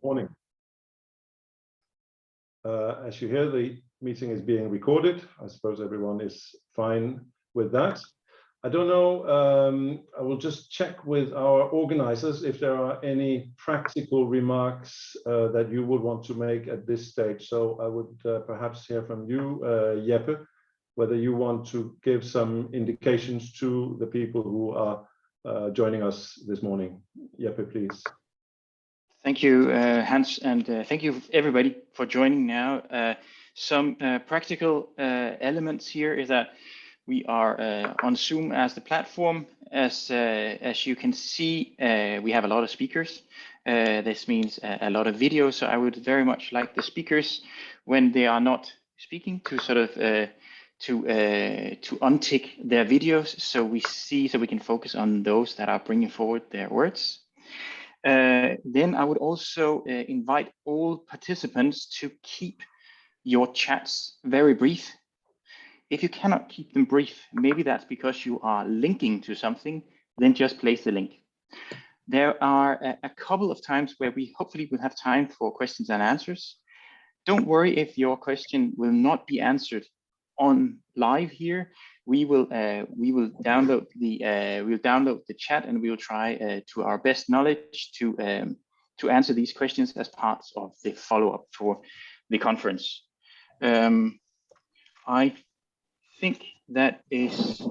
Morning. As you hear, the meeting is being recorded. I suppose everyone is fine with that. I don't know, I will just check with our organizers if there are any practical remarks that you would want to make at this stage. So I would perhaps hear from you, Jeppe, whether you want to give some indications to the people who are joining us this morning. Jeppe, please. Thank you, Hans, and thank you everybody for joining now. Some practical elements here is that we are on Zoom as the platform. As you can see, we have a lot of speakers. This means a lot of videos. So I would very much like the speakers, when they are not speaking, to sort of to untick their videos, so we can focus on those that are bringing forward their words. Then I would also invite all participants to keep your chats very brief. If you cannot keep them brief, maybe that's because you are linking to something, then just place the link. There are a couple of times where we hopefully will have time for questions and answers. Don't worry if your question will not be answered on live here. We will download the chat, and we will try to our best knowledge to answer these questions as parts of the follow-up for the conference. I think that is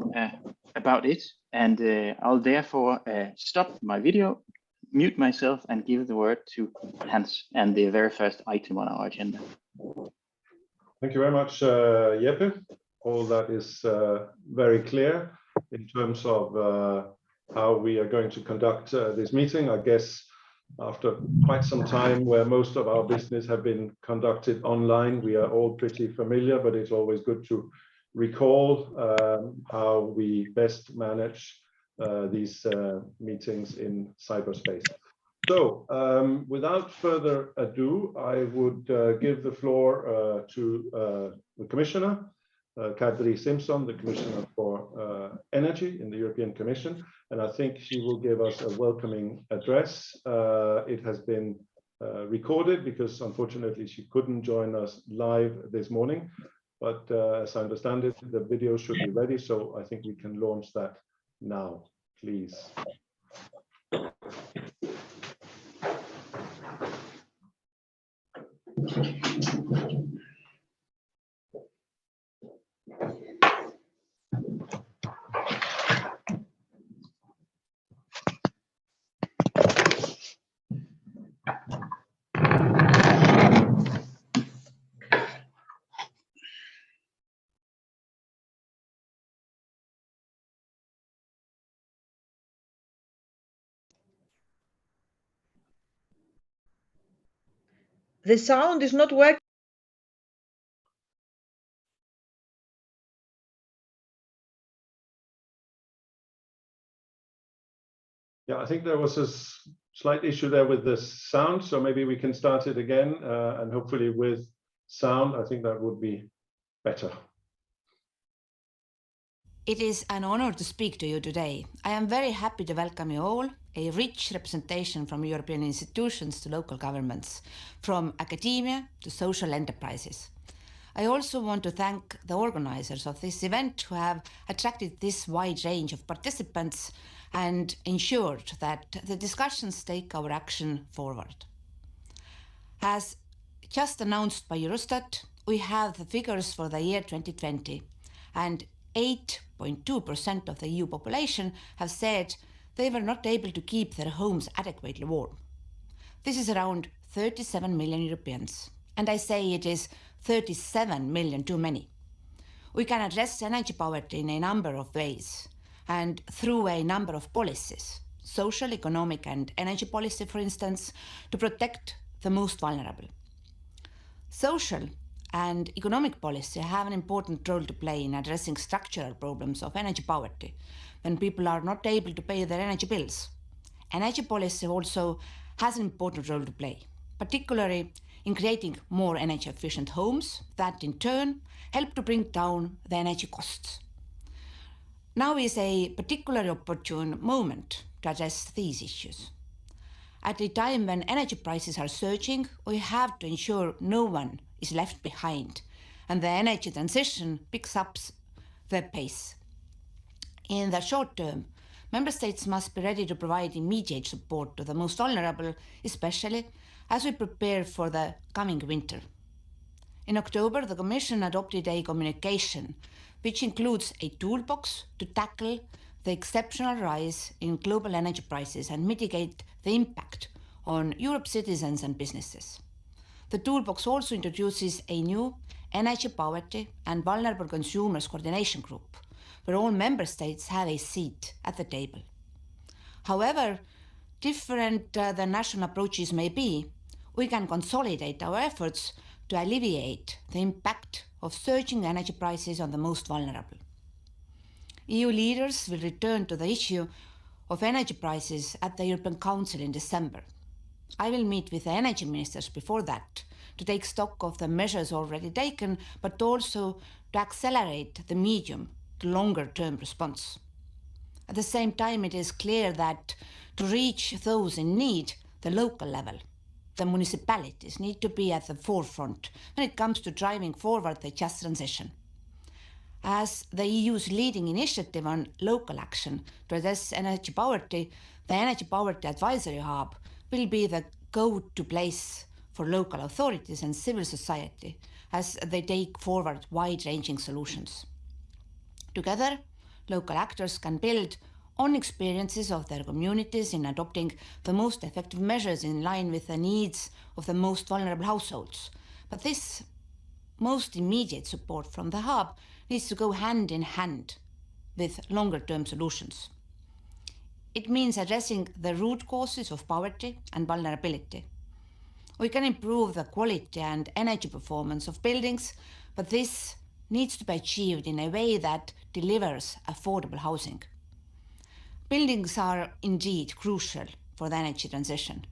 about it, and I'll therefore stop my video, mute myself, and give the word to Hans and the very first item on our agenda. Thank you very much, Jeppe. All that is very clear in terms of how we are going to conduct this meeting. I guess after quite some time where most of our business have been conducted online, we are all pretty familiar, but it's always good to recall how we best manage these meetings in cyberspace. So without further ado, I would give the floor to the Commissioner, Kadri Simpson, the Commissioner for Energy in the European Commission, and I think she will give us a welcoming address. It has been recorded because unfortunately she couldn't join us live this morning, but as I understand it, the video should be ready, so I think we can launch that now, please. The sound is not working. Yeah, I think there was a slight issue there with the sound, so maybe we can start it again, and hopefully with sound, I think that would be better. It is an honor to speak to you today. I am very happy to welcome you all, a rich representation from European institutions to local governments, from academia to social enterprises. I also want to thank the organizers of this event who have attracted this wide range of participants and ensured that the discussions take our action forward. As just announced by Eurostat, we have the figures for the year 2020, and 8.2% of the EU population have said they were not able to keep their homes adequately warm. This is around 37 million Europeans, and I say it is 37 million too many. We can address energy poverty in a number of ways and through a number of policies, social, economic and energy policy, for instance, to protect the most vulnerable. Social and economic policy have an important role to play in addressing structural problems of energy poverty when people are not able to pay their energy bills. Energy policy also has an important role to play, particularly in creating more energy efficient homes that in turn help to bring down the energy costs. Now is a particularly opportune moment to address these issues. At a time when energy prices are surging, we have to ensure no one is left behind and the energy transition picks up the pace. In the short term, Member States must be ready to provide immediate support to the most vulnerable, especially as we prepare for the coming winter. In October, the Commission adopted a communication which includes a toolbox to tackle the exceptional rise in global energy prices and mitigate the impact on Europe's citizens and businesses. The toolbox also introduces a new energy poverty and vulnerable consumers coordination group, where all member states have a seat at the table. However different the national approaches may be, we can consolidate our efforts to alleviate the impact of surging energy prices on the most vulnerable. EU leaders will return to the issue of energy prices at the European Council in December. I will meet with the energy ministers before that to take stock of the measures already taken, but also to accelerate the medium to longer term response. At the same time, it is clear that to reach those in need, the local level, the municipalities need to be at the forefront when it comes to driving forward the just transition. As the EU's leading initiative on local action to address energy poverty, the Energy Poverty Advisory Hub will be the go-to place for local authorities and civil society as they take forward wide-ranging solutions. Together, local actors can build on experiences of their communities in adopting the most effective measures in line with the needs of the most vulnerable households. But this most immediate support from the hub needs to go hand in hand with longer-term solutions. It means addressing the root causes of poverty and vulnerability. We can improve the quality and energy performance of buildings, but this needs to be achieved in a way that delivers affordable housing. Buildings are indeed crucial for the energy transition.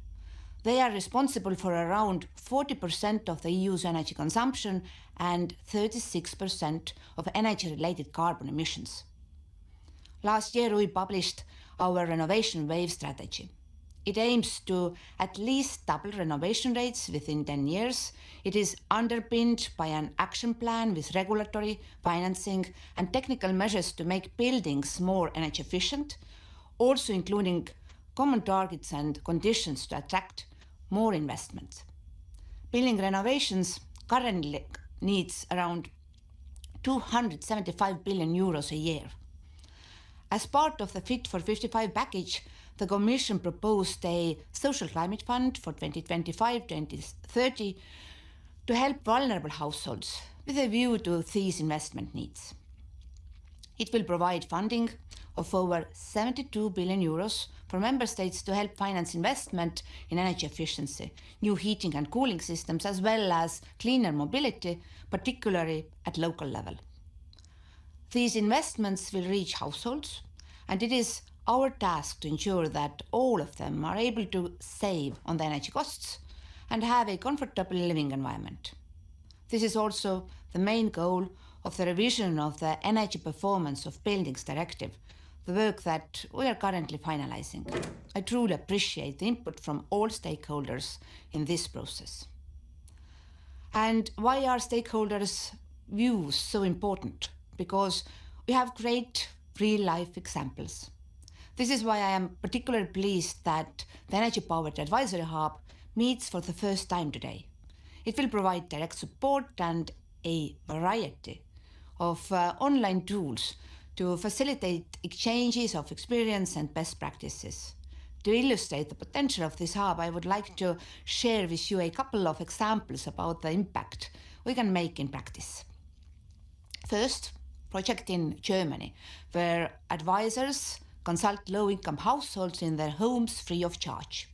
They are responsible for around 40% of the EU's energy consumption and 36% of energy-related carbon emissions. Last year, we published our renovation wave strategy. It aims to at least double renovation rates within 10 years. It is underpinned by an action plan with regulatory, financing, and technical measures to make buildings more energy efficient, also including common targets and conditions to attract more investment. Building renovations currently needs around 275 billion euros a year. As part of the Fit for 55 package, the Commission proposed a social climate fund for 2025-2030 to help vulnerable households with a view to these investment needs. It will provide funding of over 72 billion euros for member states to help finance investment in energy efficiency, new heating and cooling systems, as well as cleaner mobility, particularly at local level. These investments will reach households, and it is our task to ensure that all of them are able to save on the energy costs and have a comfortable living environment. This is also the main goal of the revision of the Energy Performance of Buildings Directive, the work that we are currently finalizing. I truly appreciate the input from all stakeholders in this process. And why are stakeholders' views so important? Because we have great real-life examples. This is why I am particularly pleased that the Energy Poverty Advisory Hub meets for the first time today. It will provide direct support and a variety of online tools to facilitate exchanges of experience and best practices. To illustrate the potential of this hub, I would like to share with you a couple of examples about the impact we can make in practice. First, project in Germany, where advisors consult low-income households in their homes free of charge.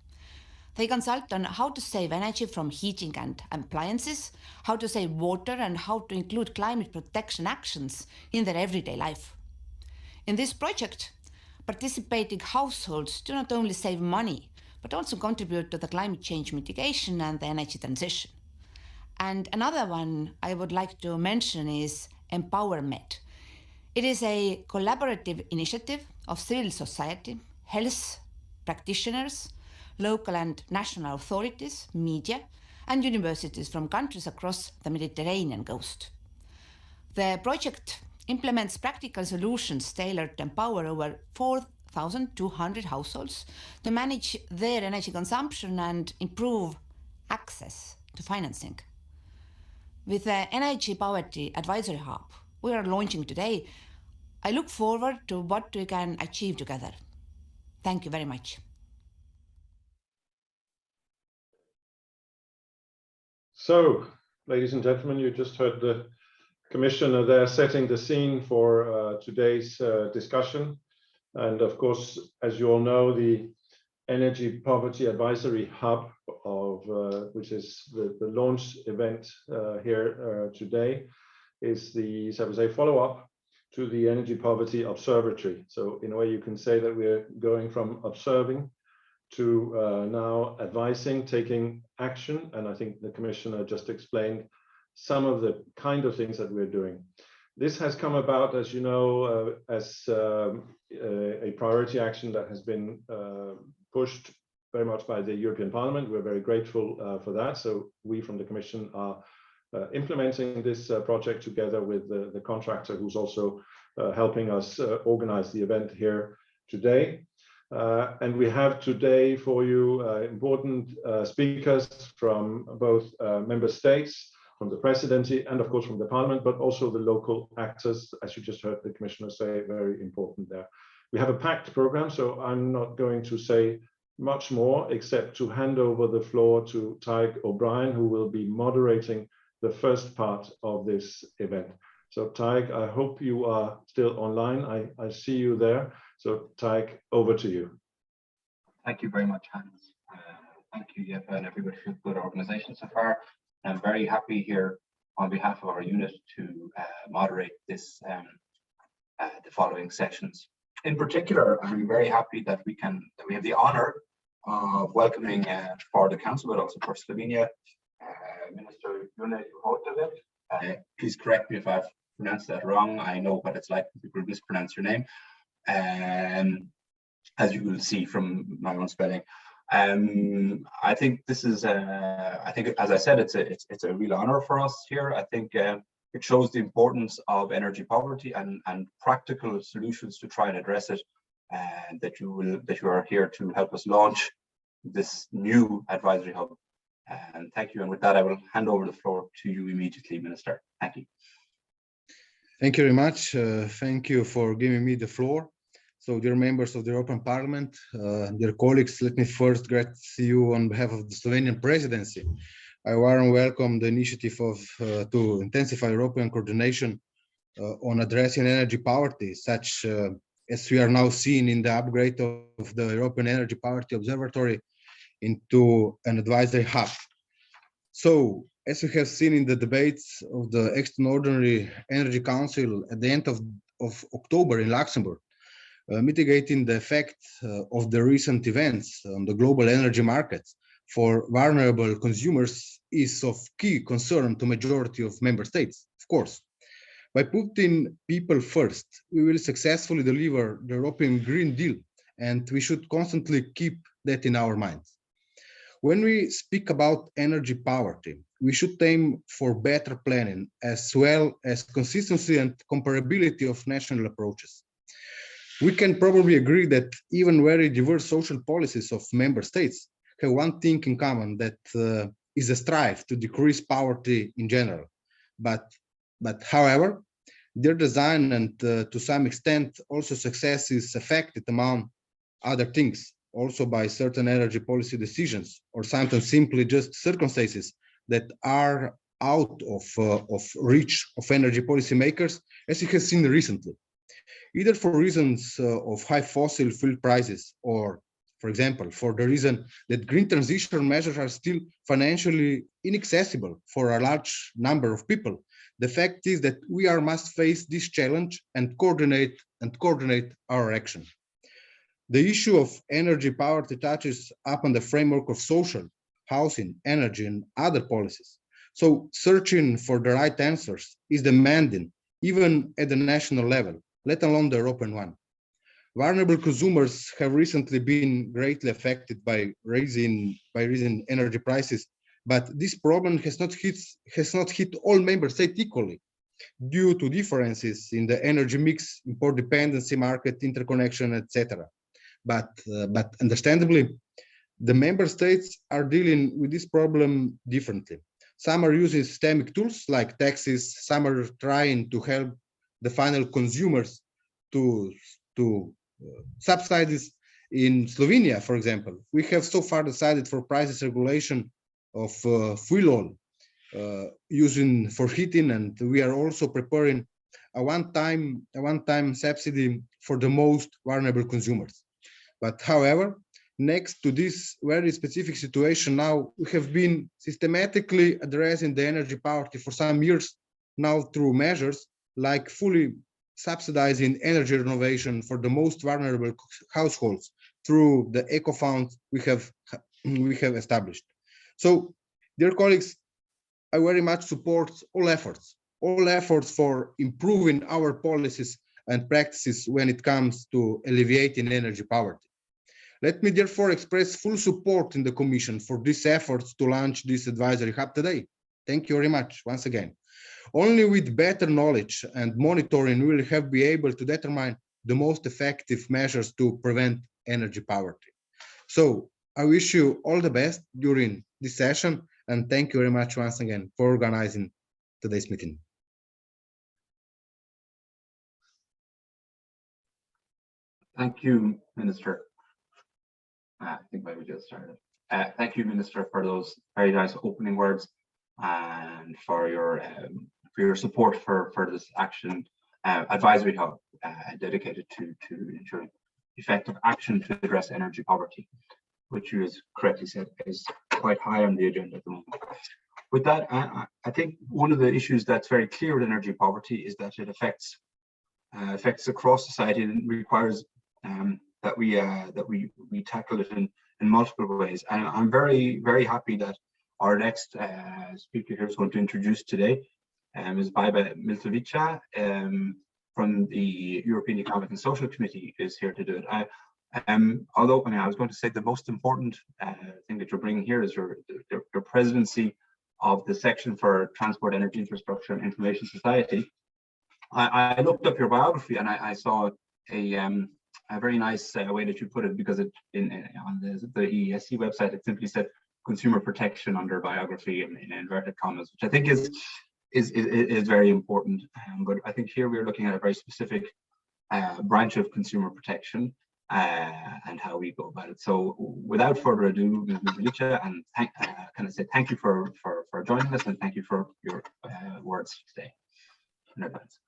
They consult on how to save energy from heating and appliances, how to save water, and how to include climate protection actions in their everyday life. In this project, participating households do not only save money, but also contribute to the climate change mitigation and the energy transition. And another one I would like to mention is EmpowerMed. It is a collaborative initiative of civil society, health practitioners, local and national authorities, media, and universities from countries across the Mediterranean coast. The project implements practical solutions tailored to empower over 4,200 households to manage their energy consumption and improve access to financing. With the Energy Poverty Advisory Hub we are launching today, I look forward to what we can achieve together. Thank you very much. So, ladies and gentlemen, you just heard the Commissioner there setting the scene for today's discussion. And of course, as you all know, the Energy Poverty Advisory Hub, which is the launch event here today, is the, so to say, follow-up to the Energy Poverty Observatory. So in a way, you can say that we're going from observing to now advising, taking action. And I think the Commissioner just explained some of the kind of things that we're doing. This has come about, as you know, as a priority action that has been pushed very much by the European Parliament. We're very grateful for that. So we from the Commission are implementing this project together with the contractor who's also helping us organize the event here today. And we have today for you important speakers from both member states, from the presidency, and of course from the Parliament, but also the local actors, as you just heard the Commissioner say, very important there. We have a packed program, so I'm not going to say much more except to hand over the floor to Tadhg O'Brien, who will be moderating the first part of this event. So Tadhg, I hope you are still online. I see you there. So Tadhg, over to you. Thank you very much, Hans. Thank you, Epa, and everybody for good organization so far. I'm very happy here on behalf of our unit to moderate this, the following sessions. In particular, I'm very happy that we have the honor of welcoming for the Council, but also for Slovenia, Minister June Jovotovic. Please correct me if I've pronounced that wrong. I know what it's like when people mispronounce your name, as you will see from my own spelling. I think this is, I think, as I said, it's a real honor for us here. I think it shows the importance of energy poverty and practical solutions to try and address it, and that you are here to help us launch this new advisory hub. And thank you. And with that, I will hand over the floor to you immediately, Minister. Thank you. Thank you very much. Thank you for giving me the floor. So, dear members of the European Parliament, dear colleagues, let me first greet you on behalf of the Slovenian presidency. I warmly welcome the initiative to intensify European coordination on addressing energy poverty, such as we are now seeing in the upgrade of the European Energy Poverty Observatory into an advisory hub. So, as we have seen in the debates of the Extraordinary Energy Council at the end of October in Luxembourg, mitigating the effect of the recent events on the global energy markets for vulnerable consumers is of key concern to majority of member states, of course. By putting people first, we will successfully deliver the European Green Deal, and we should constantly keep that in our minds. When we speak about energy poverty, we should aim for better planning as well as consistency and comparability of national approaches. We can probably agree that even very diverse social policies of member states have one thing in common, that is a strive to decrease poverty in general. But however, their design and to some extent also success is affected, among other things, also by certain energy policy decisions, or sometimes simply just circumstances that are out of reach of energy policy makers, as you have seen recently. Either for reasons of high fossil fuel prices, or, for example, for the reason that green transition measures are still financially inaccessible for a large number of people. The fact is that we must face this challenge and coordinate our action. The issue of energy poverty touches upon the framework of social, housing, energy, and other policies. So searching for the right answers is demanding, even at the national level, let alone the European one. Vulnerable consumers have recently been greatly affected by rising energy prices, but this problem has not hit all member states equally due to differences in the energy mix, import dependency, market interconnection, etc. But understandably, the member states are dealing with this problem differently. Some are using systemic tools like taxes. Some are trying to help the final consumers to subsidies. In Slovenia, for example, we have so far decided for prices regulation of fuel oil using for heating, and we are also preparing a one-time subsidy for the most vulnerable consumers. But however, next to this very specific situation now, we have been systematically addressing the energy poverty for some years now through measures like fully subsidizing energy renovation for the most vulnerable households through the eco fund we have established. So, dear colleagues, I very much support all efforts for improving our policies and practices when it comes to alleviating energy poverty. Let me therefore express full support in the Commission for these efforts to launch this advisory hub today. Thank you very much once again. Only with better knowledge and monitoring will we be able to determine the most effective measures to prevent energy poverty. So I wish you all the best during this session, and thank you very much once again for organizing today's meeting. Thank you, Minister. I think maybe just started. Thank you, Minister, for those very nice opening words and for your support for this action advisory hub dedicated to ensuring effective action to address energy poverty, which you, as correctly said, is quite high on the agenda at the moment. With that, I think one of the issues that's very clear with energy poverty is that it affects across society and requires that we tackle it in multiple ways. And I'm very, very happy that our next speaker here is going to introduce today is Epa Atlas from the European Economic and Social Committee is here to do it. Although I was going to say the most important thing that you're bringing here is your presidency of the section for Transport, Energy, Infrastructure and Information Society. I looked up your biography and I saw a very nice way that you put it, because on the EESC website it simply said consumer protection under biography in inverted commas, which I think is very important. But I think here we're looking at a very specific branch of consumer protection and how we go about it. So without further ado, Ms. Milica, and thank you for joining us, and thank you for your words today in advance.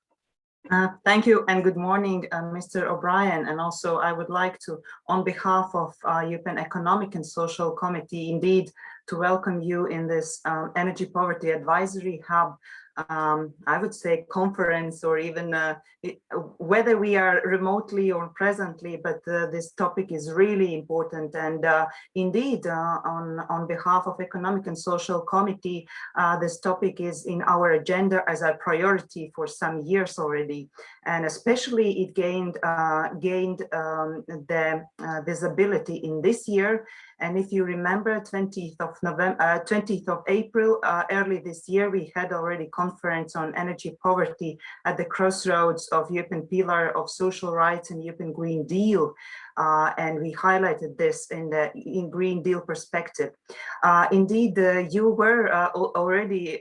Thank you and good morning, Mr. O'Brien. And also I would like to, on behalf of European Economic and Social Committee, indeed to welcome you in this Energy Poverty Advisory Hub, I would say conference, or even whether we are remotely or presently, but this topic is really important. And indeed, on behalf of Economic and Social Committee, this topic is in our agenda as a priority for some years already. And especially it gained the visibility in this year. And if you remember, 20th of April, early this year, we had already conference on energy poverty at the crossroads of European Pillar of Social Rights and European Green Deal. And we highlighted this in Green Deal perspective. Indeed, you were already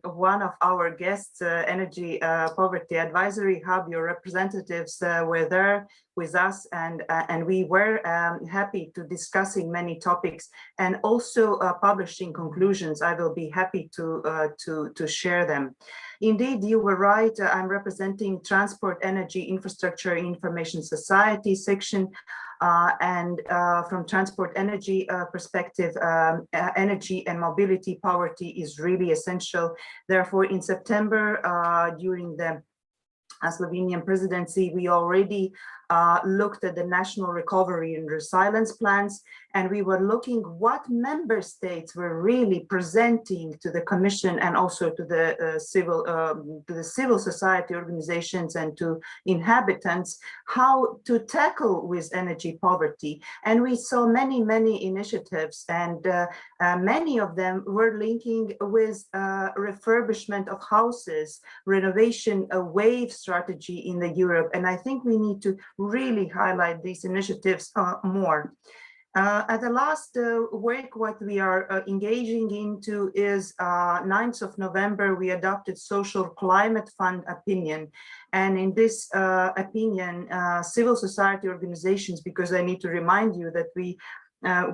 one of our guests, Energy Poverty Advisory Hub. Your representatives were there with us, and we were happy to discussing many topics and also publishing conclusions. I will be happy to share them. Indeed, you were right. I'm representing Transport, Energy, Infrastructure, Information Society section. And from transport energy perspective, energy and mobility poverty is really essential. Therefore, in September, during the Slovenian presidency, we already looked at the national recovery and resilience plans, and we were looking what member states were really presenting to the Commission and also to the civil society organizations and to inhabitants how to tackle with energy poverty. And we saw many initiatives, and many of them were linking with refurbishment of houses, renovation, a wave strategy in the Europe. And I think we need to really highlight these initiatives more. At the last work, what we are engaging into is 9th of November, we adopted Social Climate Fund opinion. And in this opinion, civil society organizations, because I need to remind you that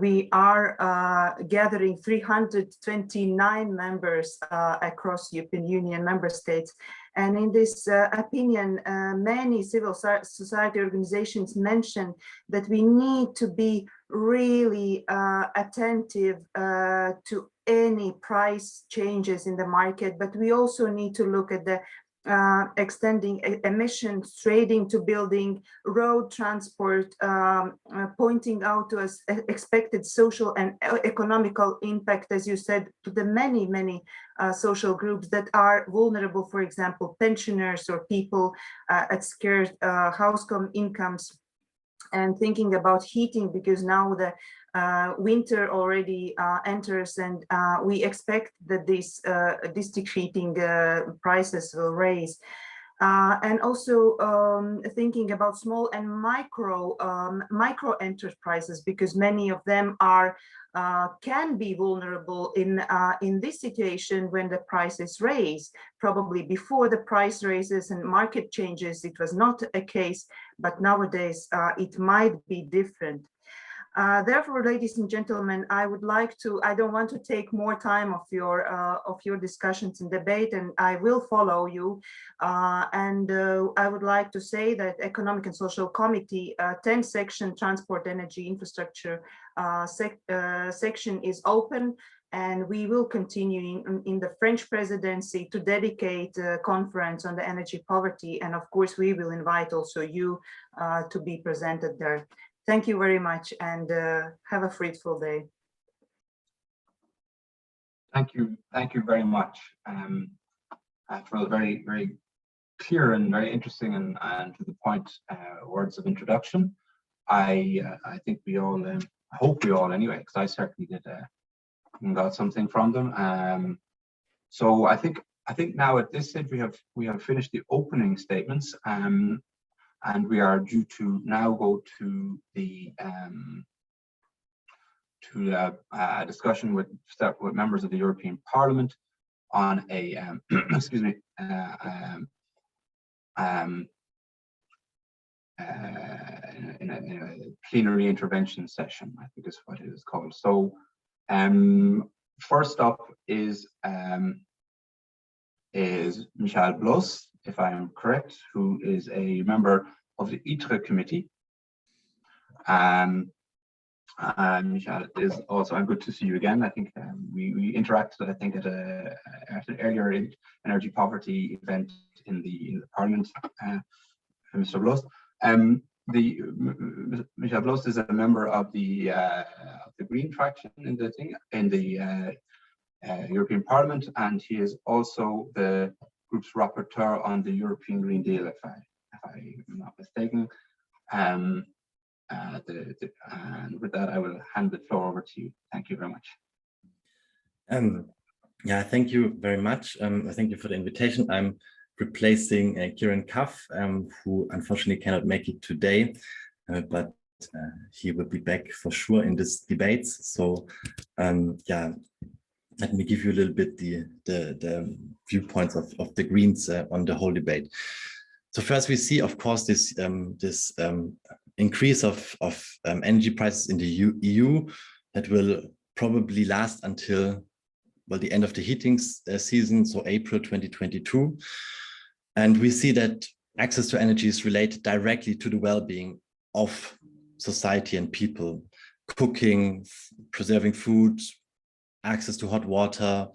we are gathering 329 members across European Union member states. And in this opinion, many civil society organizations mention that we need to be really attentive to any price changes in the market, but we also need to look at the extending emissions trading to building, road transport, pointing out to us expected social and economical impact, as you said, to the many social groups that are vulnerable, for example, pensioners or people at scarce household incomes, and thinking about heating, because now the winter already enters, and we expect that these district heating prices will raise. And also thinking about small and micro enterprises, because many of them are can be vulnerable in this situation when the prices raise. Probably before the price raises and market changes, it was not a case, but nowadays it might be different. Therefore, ladies and gentlemen, I don't want to take more time of your discussions and debate, and I will follow you. I would like to say that Economic and Social Committee 10 section Transport, Energy, Infrastructure section is open, and we will continue in the French presidency to dedicate a conference on the energy poverty. And of course, we will invite also you to be presented there. Thank you very much, and have a fruitful day. Thank you very much for the very clear and very interesting and to the point words of introduction. I think we all, I hope we all anyway, because I certainly did got something from them. So I think now at this stage we have finished the opening statements. And we are due to now go to the discussion with members of the European Parliament on a excuse me in a plenary intervention session, I think is what it is called. So first up is Michael Bloss, if I am correct, who is a member of the ITRE committee. Michael is also, I'm good to see you again. I think we interacted, I think, at an earlier energy poverty event in the Parliament, Mr. Bloss. Michael Bloss is a member of the Green faction in the European Parliament, and he is also the group's rapporteur on the European Green Deal, if I'm not mistaken. And with that, I will hand the floor over to you. Thank you very much. Yeah, thank you very much. Thank you for the invitation. I'm replacing Kieran Cuff, who unfortunately cannot make it today, but he will be back for sure in this debate. So yeah, let me give you a little bit the viewpoints of the Greens on the whole debate. So first, we see, of course, this increase of energy prices in the EU that will probably last until, well, the end of the heating season, so April 2022. And we see that access to energy is related directly to the well-being of society and people. Cooking, preserving food, access to hot water,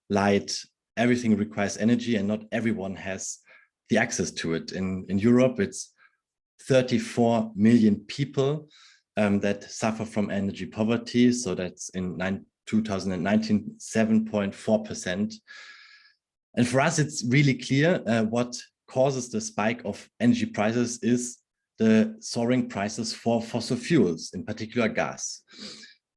light, everything requires energy, and not everyone has the access to it. In Europe, it's 34 million people that suffer from energy poverty. So that's in 2019, 7.4%. And for us, it's really clear what causes the spike of energy prices is the soaring prices for fossil fuels, in particular gas.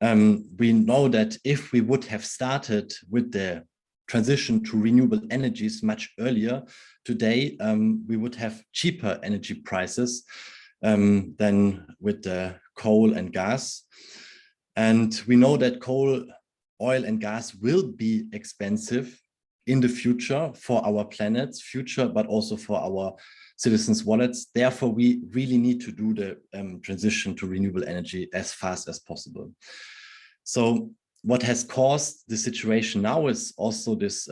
We know that if we would have started with the transition to renewable energies much earlier, today we would have cheaper energy prices than with the coal and gas. And we know that coal, oil and gas will be expensive in the future for our planet's future, but also for our citizens' wallets. Therefore, we really need to do the transition to renewable energy as fast as possible. So what has caused the situation now is also this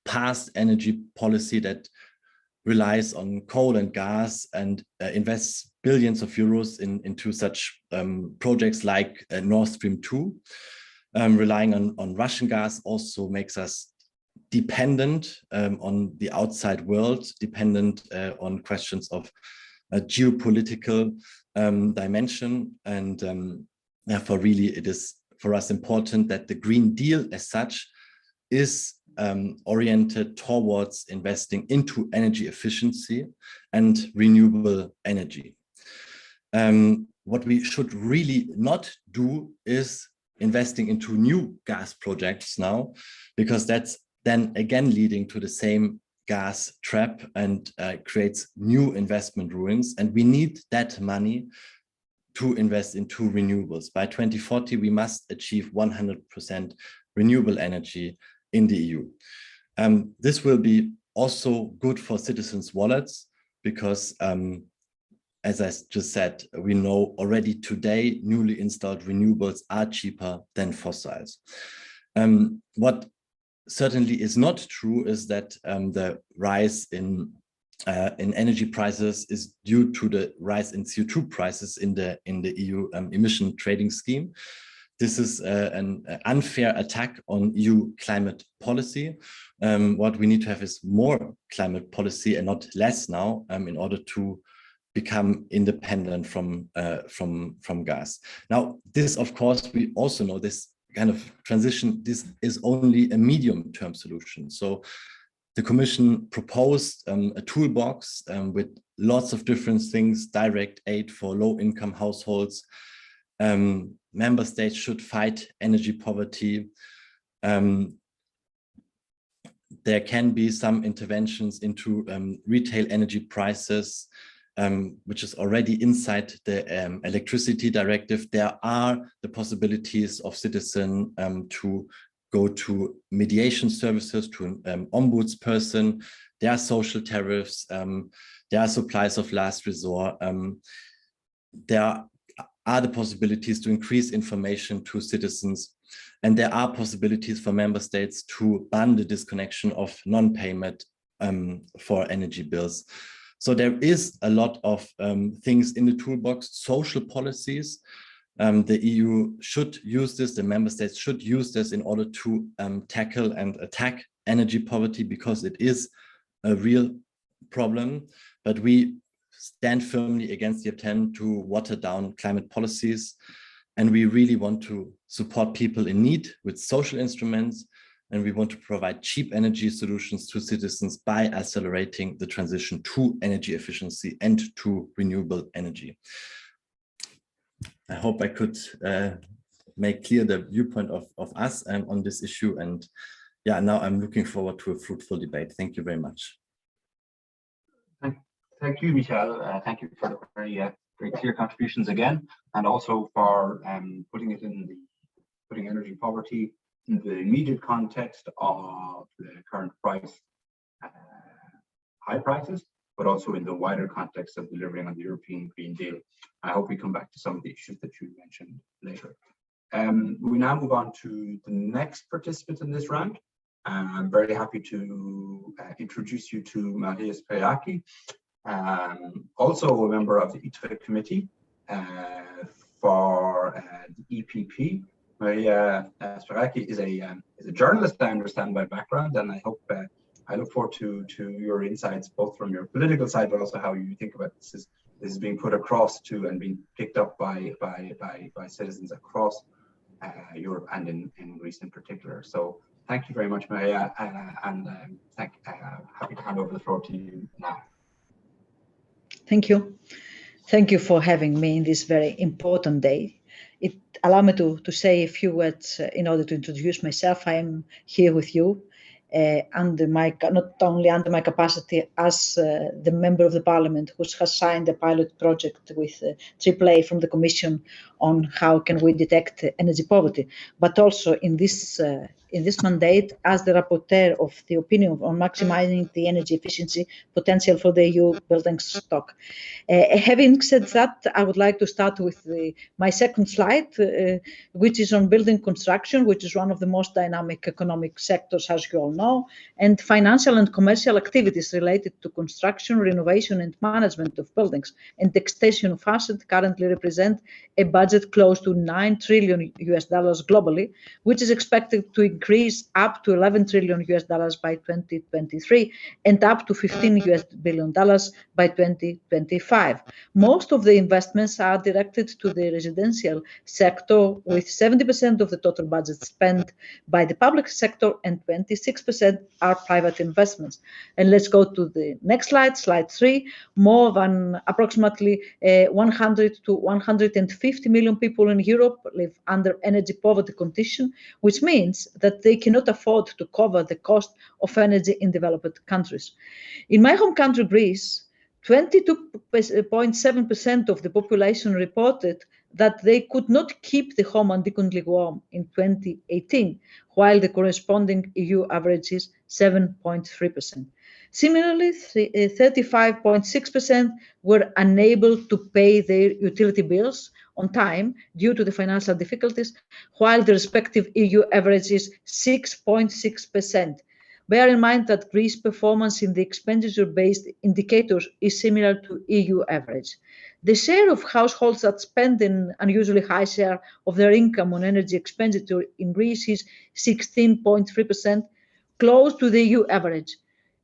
past energy policy that relies on coal and gas and invests billions of euros into such projects like Nord Stream 2. Relying on Russian gas also makes us dependent on the outside world, dependent on questions of a geopolitical dimension. And therefore, really, it is for us important that the Green Deal as such is oriented towards investing into energy efficiency and renewable energy. What we should really not do is investing into new gas projects now, because that's then again leading to the same gas trap and creates new investment ruins. And we need that money to invest into renewables. By 2040, we must achieve 100% renewable energy in the EU. This will be also good for citizens' wallets because, as I just said, we know already today newly installed renewables are cheaper than fossils. What certainly is not true is that the rise in energy prices is due to the rise in CO2 prices in the EU emission trading scheme. This is an unfair attack on EU climate policy. What we need to have is more climate policy and not less now in order to become independent from gas. Now, this, of course, we also know this kind of transition, this is only a medium-term solution. So the Commission proposed a toolbox with lots of different things, direct aid for low-income households. Member states should fight energy poverty. There can be some interventions into retail energy prices, which is already inside the electricity directive. There are the possibilities of citizens to go to mediation services, to an ombudsperson. There are social tariffs. There are supplies of last resort. There are the possibilities to increase information to citizens. And there are possibilities for member states to ban the disconnection of non-payment for energy bills. So there is a lot of things in the toolbox, social policies. The EU should use this, the member states should use this in order to tackle and attack energy poverty, because it is a real problem. But we stand firmly against the attempt to water down climate policies. And we really want to support people in need with social instruments. And we want to provide cheap energy solutions to citizens by accelerating the transition to energy efficiency and to renewable energy. I hope I could make clear the viewpoint of us on this issue. And yeah, now I'm looking forward to a fruitful debate. Thank you very much. Thank you, Michael. Thank you for the very clear contributions again, and also for putting energy poverty in the immediate context of the current high prices, but also in the wider context of delivering on the European Green Deal. I hope we come back to some of the issues that you mentioned later. We now move on to the next participant in this round. I'm very happy to introduce you to Maria Spiraki, also a member of the ITRE committee for the EPP. Maria Spiraki is a journalist, I understand, by background, and I look forward to your insights, both from your political side, but also how you think about this is being put across to and being picked up by citizens across Europe and in Greece in particular. So thank you very much, Maria, and happy to hand over the floor to you now. Thank you. Thank you for having me in this very important day. It allows me to say a few words in order to introduce myself. I am here with you not only under my capacity as the member of the Parliament who has signed a pilot project with AAA from the Commission on how can we detect energy poverty, but also in this mandate as the rapporteur of the opinion on maximizing the energy efficiency potential for the EU building stock. Having said that, I would like to start with my second slide, which is on building construction, which is one of the most dynamic economic sectors, as you all know, and financial and commercial activities related to construction, renovation and management of buildings and extension of assets currently represent a budget close to $9 trillion globally, which is expected to increase up to $11 trillion by 2023 and up to $15 billion by 2025. Most of the investments are directed to the residential sector, with 70% of the total budget spent by the public sector and 26% are private investments. And let's go to the next slide, slide 3. More than approximately 100 to 150 million people in Europe live under energy poverty condition, which means that they cannot afford to cover the cost of energy in developed countries. In my home country, Greece, 22.7% of the population reported that they could not keep the home adequately warm in 2018, while the corresponding EU average is 7.3%. Similarly, 35.6% were unable to pay their utility bills on time due to the financial difficulties, while the respective EU average is 6.6%. Bear in mind that Greece's performance in the expenditure-based indicators is similar to EU average. The share of households that spend an unusually high share of their income on energy expenditure in Greece is 16.3%, close to the EU average.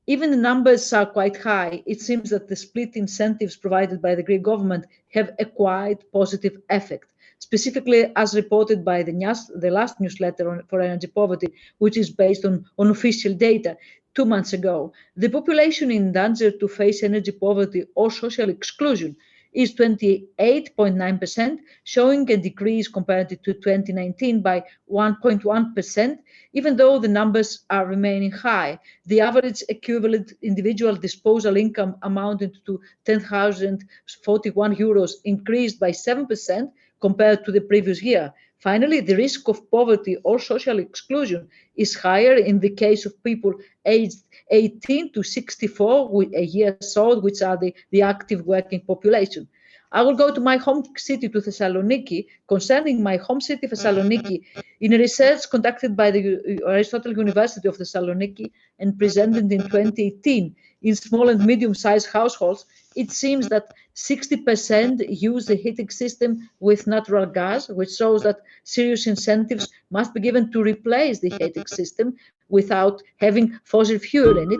Even the numbers are quite high. It seems that the split incentives provided by the Greek government have a quite positive effect, specifically as reported by the last newsletter for energy poverty, which is based on official data 2 months ago. The population in danger to face energy poverty or social exclusion is 28.9%, showing a decrease compared to 2019 by 1.1%, even though the numbers are remaining high. The average equivalent individual disposal income amounted to 10,041 euros, increased by 7% compared to the previous year. Finally, the risk of poverty or social exclusion is higher in the case of people aged 18 to 64 years old, which are the active working population. I will go to my home city, to Thessaloniki. Concerning my home city, Thessaloniki, in a research conducted by the Aristotle University of Thessaloniki and presented in 2018 in small and medium-sized households, it seems that 60% use the heating system with natural gas, which shows that serious incentives must be given to replace the heating system without having fossil fuel in it.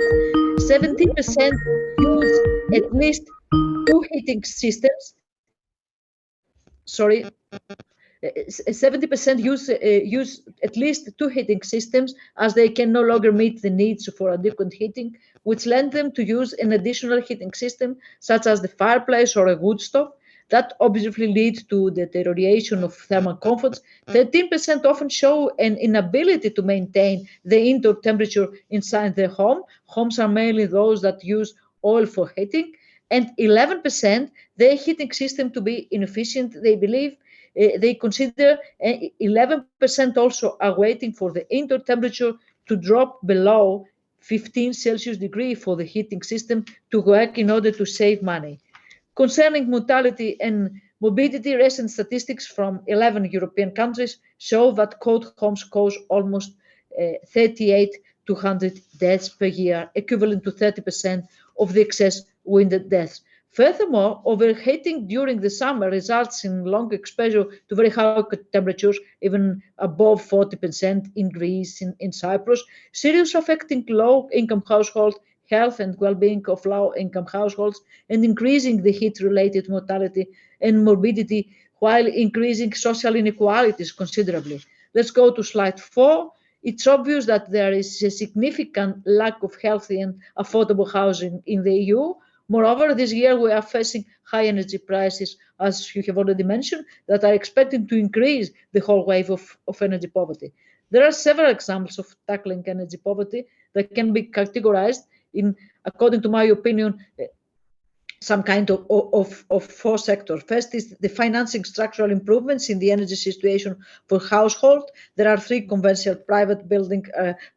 17% use at least 2 heating systems. 70% use at least 2 heating systems, as they can no longer meet the needs for adequate heating, which led them to use an additional heating system, such as the fireplace or a wood stove. That obviously leads to deterioration of thermal comforts. 13% often show an inability to maintain the indoor temperature inside their home. Homes are mainly those that use oil for heating. And 11%, their heating system to be inefficient. They believe, they consider 11% also are waiting for the indoor temperature to drop below 15 Celsius degree for the heating system to work in order to save money. Concerning mortality and morbidity, recent statistics from 11 European countries show that cold homes cause almost 38 to 100 deaths per year, equivalent to 30% of the excess winter deaths. Furthermore, overheating during the summer results in long exposure to very high temperatures, even above 40% in Greece, in Cyprus, seriously affecting low-income households, health and well-being of low-income households, and increasing the heat-related mortality and morbidity while increasing social inequalities considerably. Let's go to slide 4. It's obvious that there is a significant lack of healthy and affordable housing in the EU. Moreover, this year we are facing high energy prices, as you have already mentioned, that are expected to increase the whole wave of energy poverty. There are several examples of tackling energy poverty that can be categorized in, according to my opinion, some kind of 4 sectors. First is the financing structural improvements in the energy situation for household. There are 3 conventional private building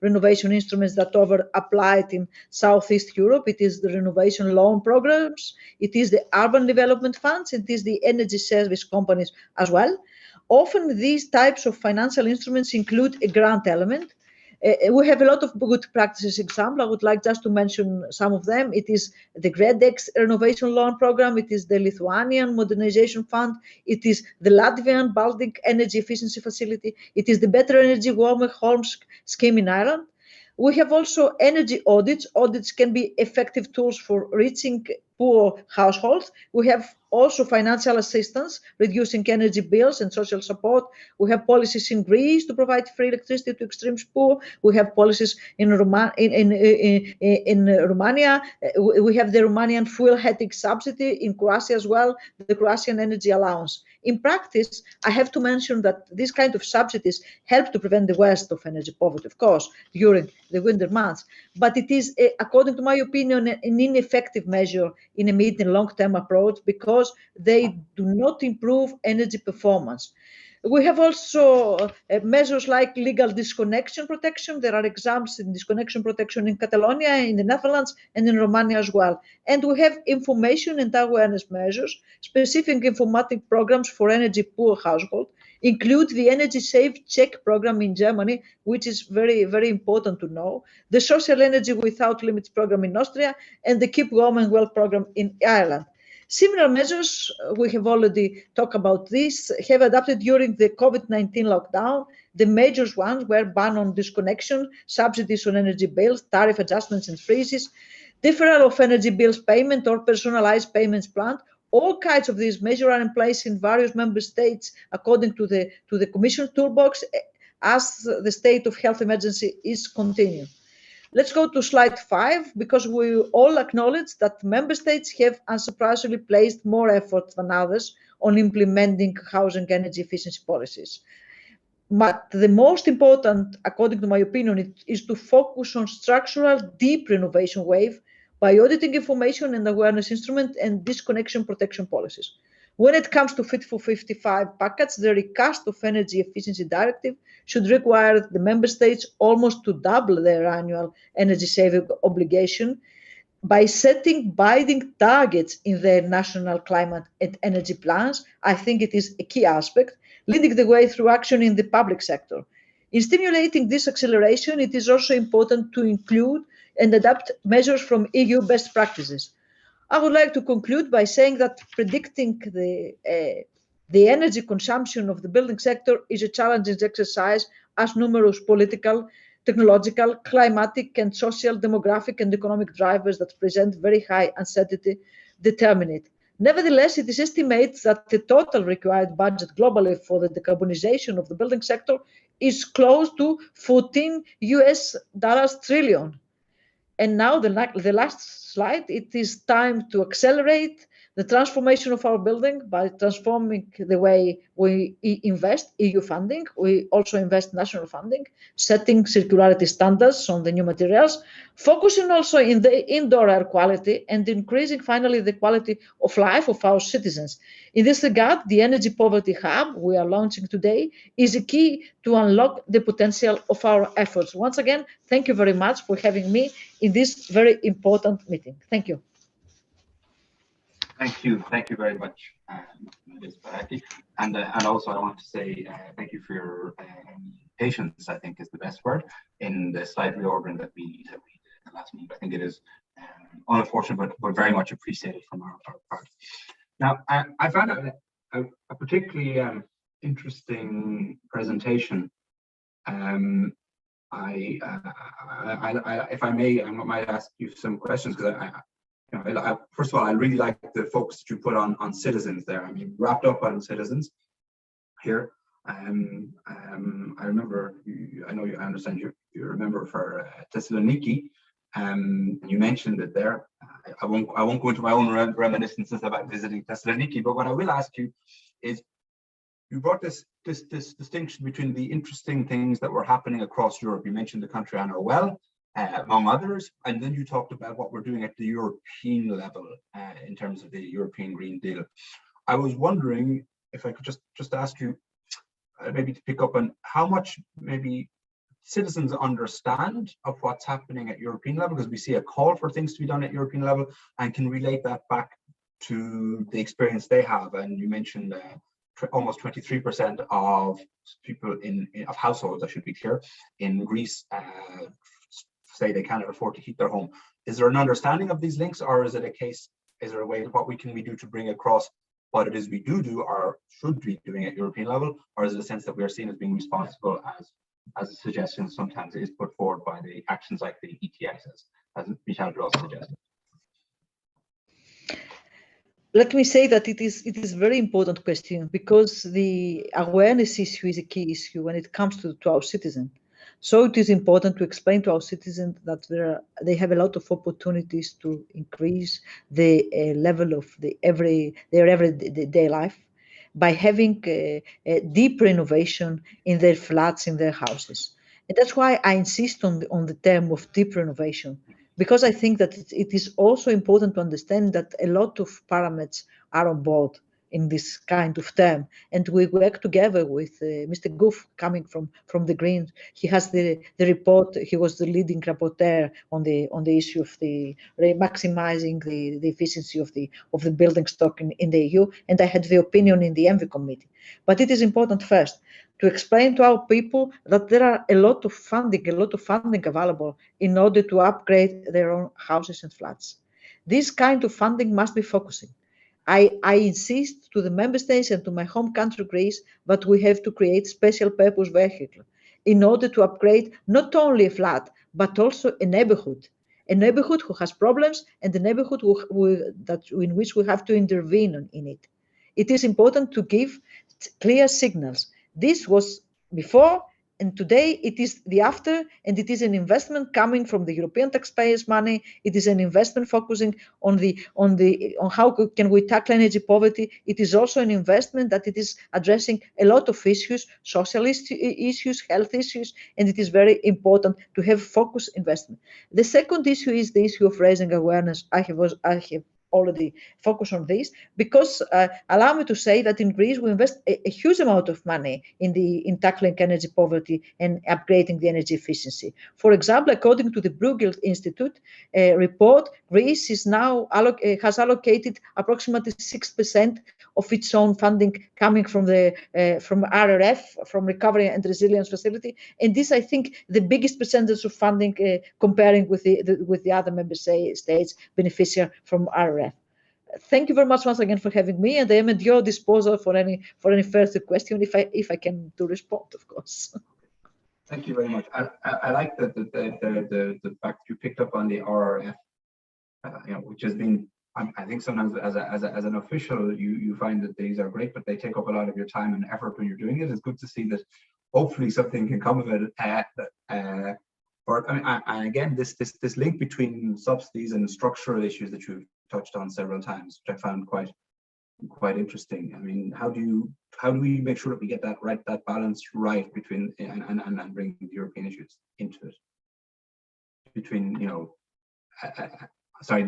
renovation instruments that are applied in Southeast Europe. It is the renovation loan programs, it is the urban development funds, it is the energy service companies as well. Often these types of financial instruments include a grant element. We have a lot of good practices example. I would like just to mention some of them. It is the GREDEX renovation loan program. It is the Lithuanian modernization fund. It is the Latvian Baltic energy efficiency facility. It is the Better Energy Warmer Homes scheme in Ireland. We have also energy audits. Audits can be effective tools for reaching poor households. We have also financial assistance, reducing energy bills and social support. We have policies in Greece to provide free electricity to extreme poor. We have policies in Romania. We have the Romanian fuel heating subsidy in Croatia as well, the Croatian energy allowance. In practice, I have to mention that these kind of subsidies help to prevent the worst of energy poverty, of course, during the winter months. But it is, according to my opinion, an ineffective measure in a mid and long-term approach because they do not improve energy performance. We have also measures like legal disconnection protection. There are examples in disconnection protection in Catalonia, in the Netherlands, and in Romania as well. And we have information and awareness measures. Specific informatic programs for energy poor households include the Energy Save Check program in Germany, which is very, very important to know, the Social Energy Without Limits program in Austria, and the Keep Warm and Well program in Ireland. Similar measures, we have already talked about this, have adopted during the COVID-19 lockdown. The major ones were ban on disconnection, subsidies on energy bills, tariff adjustments and freezes, deferral of energy bills payment or personalized payments plan. All kinds of these measures are in place in various member states according to the Commission toolbox as the state of health emergency is continuing. Let's go to slide 5, because we all acknowledge that member states have unsurprisingly placed more effort than others on implementing housing energy efficiency policies. But the most important, according to my opinion, is to focus on structural deep renovation wave by auditing information and awareness instrument and disconnection protection policies. When it comes to Fit for 55 package, the recast of Energy Efficiency Directive should require the member states almost to double their annual energy saving obligation by setting binding targets in their national climate and energy plans. I think it is a key aspect, leading the way through action in the public sector. In stimulating this acceleration, it is also important to include and adapt measures from EU best practices. I would like to conclude by saying that predicting the energy consumption of the building sector is a challenging exercise, as numerous political, technological, climatic, and social, demographic, and economic drivers that present very high uncertainty determine it. Nevertheless, it is estimated that the total required budget globally for the decarbonization of the building sector is close to $14 trillion. And now the last slide, it is time to accelerate the transformation of our building by transforming the way we invest EU funding. We also invest national funding, setting circularity standards on the new materials, focusing also in the indoor air quality and increasing finally the quality of life of our citizens. In this regard, the Energy Poverty Hub we are launching today is a key to unlock the potential of our efforts. Once again, thank you very much for having me in this very important meeting. Thank you. Thank you very much, Ms. Baraki. And also I want to say thank you for your patience, I think is the best word, in the slight reordering that we did the last meeting. I think it is unfortunate, but very much appreciated from our part. Now, I found a particularly interesting presentation if I may, I might ask you some questions, because first of all, I really like the focus that you put on citizens there. I mean, wrapped up on citizens here. I remember, I understand you remember for Thessaloniki, and you mentioned it there. I won't go into my own reminiscences about visiting Thessaloniki, but what I will ask you is, you brought this distinction between the interesting things that were happening across Europe. You mentioned the country on our well, among others, and then you talked about what we're doing at the European level in terms of the European Green Deal. I was wondering if I could just ask you maybe to pick up on how much maybe citizens understand of what's happening at European level, because we see a call for things to be done at European level, and can relate that back to the experience they have. And you mentioned almost 23% of people of households, I should be clear, in Greece say they cannot afford to heat their home. Is there an understanding of these links, or is it a case, is there a way, what can we do to bring across what it is we do or should be doing at European level, or is it a sense that we are seen as being responsible as a suggestion sometimes is put forward by the actions like the ETS, as Michal also suggested? Let me say that it is a very important question, because the awareness issue is a key issue when it comes to our citizens. So it is important to explain to our citizens that they have a lot of opportunities to increase the level of their everyday life by having a deep renovation in their flats, in their houses. And that's why I insist on the term of deep renovation, because I think that it is also important to understand that a lot of parameters are on board in this kind of term, and we work together with Mr. Goof coming from the Greens. He has the report. He was the leading rapporteur on the issue of the maximizing the efficiency of the building stock in the EU, and I had the opinion in the ENVI committee. But it is important first to explain to our people that there are a lot of funding available in order to upgrade their own houses and flats. This kind of funding must be focusing. I insist to the member states and to my home country, Greece, that we have to create special purpose vehicle in order to upgrade not only a flat, but also a neighborhood who has problems, and a neighborhood in which we have to intervene in it. It is important to give clear signals. This was before, and today it is the after, and it is an investment coming from the European taxpayers' money. It is an investment focusing on how can we tackle energy poverty. It is also an investment that it is addressing a lot of issues, social issues, health issues, and it is very important to have focused investment. The second issue is the issue of raising awareness. I have already focused on this, because allow me to say that in Greece we invest a huge amount of money in tackling energy poverty and upgrading the energy efficiency. For example, according to the Bruegel Institute report, Greece is now has allocated approximately 6% of its own funding coming from RRF, from Recovery and Resilience Facility, and this, I think, the biggest percentage of funding comparing with the other member states beneficiary from RRF. Thank you very much once again for having me, and I am at your disposal for any further question, if I can to respond, of course. Thank you very much. I like the fact you picked up on the RRF, which has been, I think sometimes as an official, you find that these are great, but they take up a lot of your time and effort when you're doing it. It's good to see that hopefully something can come of it. And again, this link between subsidies and structural issues that you've touched on several times, which I found quite interesting. I mean, how do we make sure that we get that balance right between and bring the European issues into it? Between, sorry,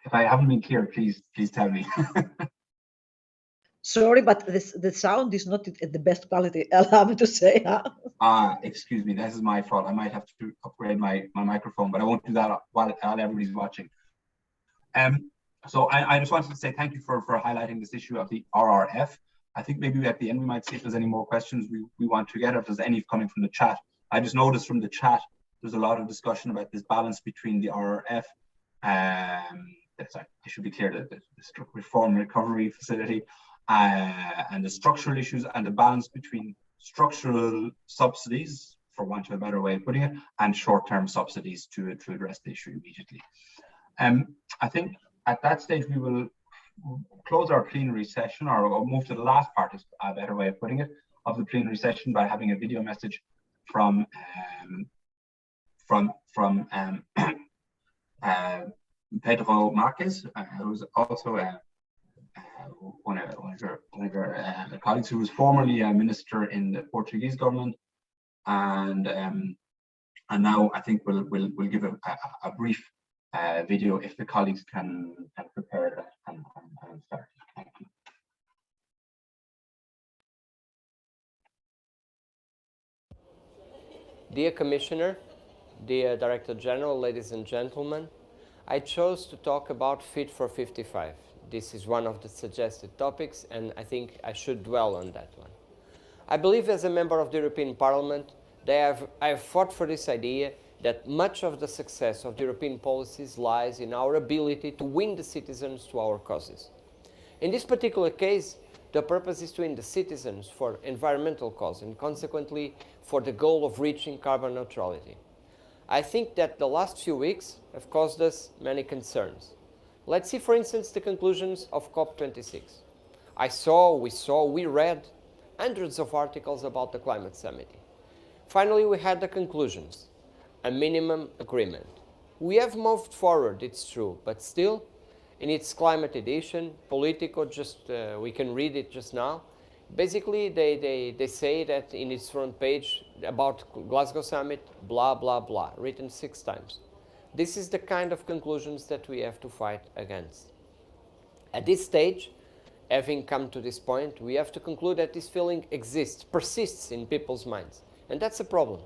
if I haven't been clear, please tell me. Sorry, but the sound is not at the best quality, allow me to say. Excuse me, this is my fault. I might have to upgrade my microphone, but I won't do that while everybody's watching. So I just wanted to say thank you for highlighting this issue of the RRF. I think maybe at the end we might see if there's any more questions we want to get, or if there's any coming from the chat. I just noticed from the chat there's a lot of discussion about this balance between the RRF. It should be clear that the Reform and Recovery Facility and the structural issues, and the balance between structural subsidies for want of a better way of putting it, and short-term subsidies to address the issue immediately. I think at that stage we will close our plenary session, or move to the last part, is a better way of putting it, of the plenary session, by having a video message from Pedro Marques, who's also one of your colleagues, who was formerly a minister in the Portuguese government, and now I think we'll give a brief video if the colleagues can prepare that and start. Thank you. Dear Commissioner, dear Director General, ladies and gentlemen, I chose to talk about Fit for 55. This is one of the suggested topics, and I think I should dwell on that one. I believe, as a member of the European Parliament, I have fought for this idea that much of the success of the European policies lies in our ability to win the citizens to our causes. In this particular case, the purpose is to win the citizens for environmental cause and consequently for the goal of reaching carbon neutrality. I think that the last few weeks have caused us many concerns. Let's see, for instance, the conclusions of COP26. We read hundreds of articles about the climate summit. Finally, we had the conclusions, a minimum agreement. We have moved forward, it's true, but still, in its climate edition, Politico, we can read it just now. Basically, they say that in its front page about Glasgow summit, blah, blah, blah, written 6 times. This is the kind of conclusions that we have to fight against. At this stage, having come to this point, we have to conclude that this feeling exists, persists in people's minds. And that's a problem.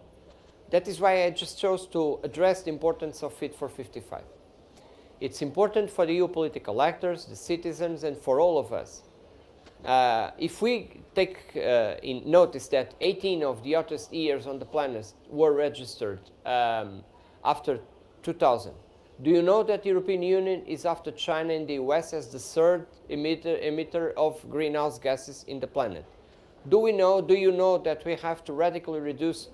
That is why I just chose to address the importance of Fit for 55. It's important for the EU political actors, the citizens, and for all of us. If we take in notice that 18 of the hottest years on the planet were registered after 2000, do you know that the European Union is after China and the US as the 3rd emitter of greenhouse gases in the planet? Do you know that we have to radically reduce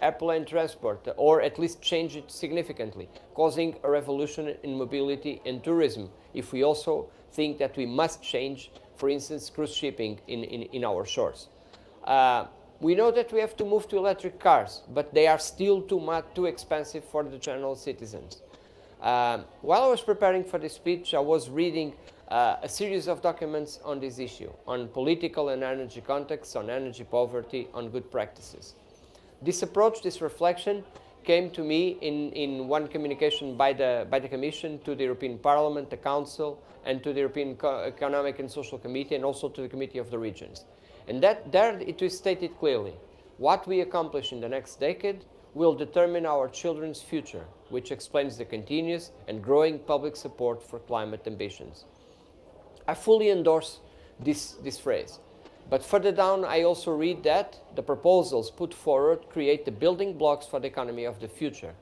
airplane transport, or at least change it significantly, causing a revolution in mobility and tourism, if we also think that we must change, for instance, cruise shipping in our shores? We know that we have to move to electric cars, but they are still too expensive for the general citizens. While I was preparing for this speech, I was reading a series of documents on this issue, on political and energy contexts, on energy poverty, on good practices. This approach, this reflection, came to me in one communication by the Commission to the European Parliament, the Council, and to the European Economic and Social Committee, and also to the Committee of the Regions. And there it is stated clearly, what we accomplish in the next decade will determine our children's future, which explains the continuous and growing public support for climate ambitions. I fully endorse this phrase. But further down, I also read that the proposals put forward create the building blocks for the economy of the future,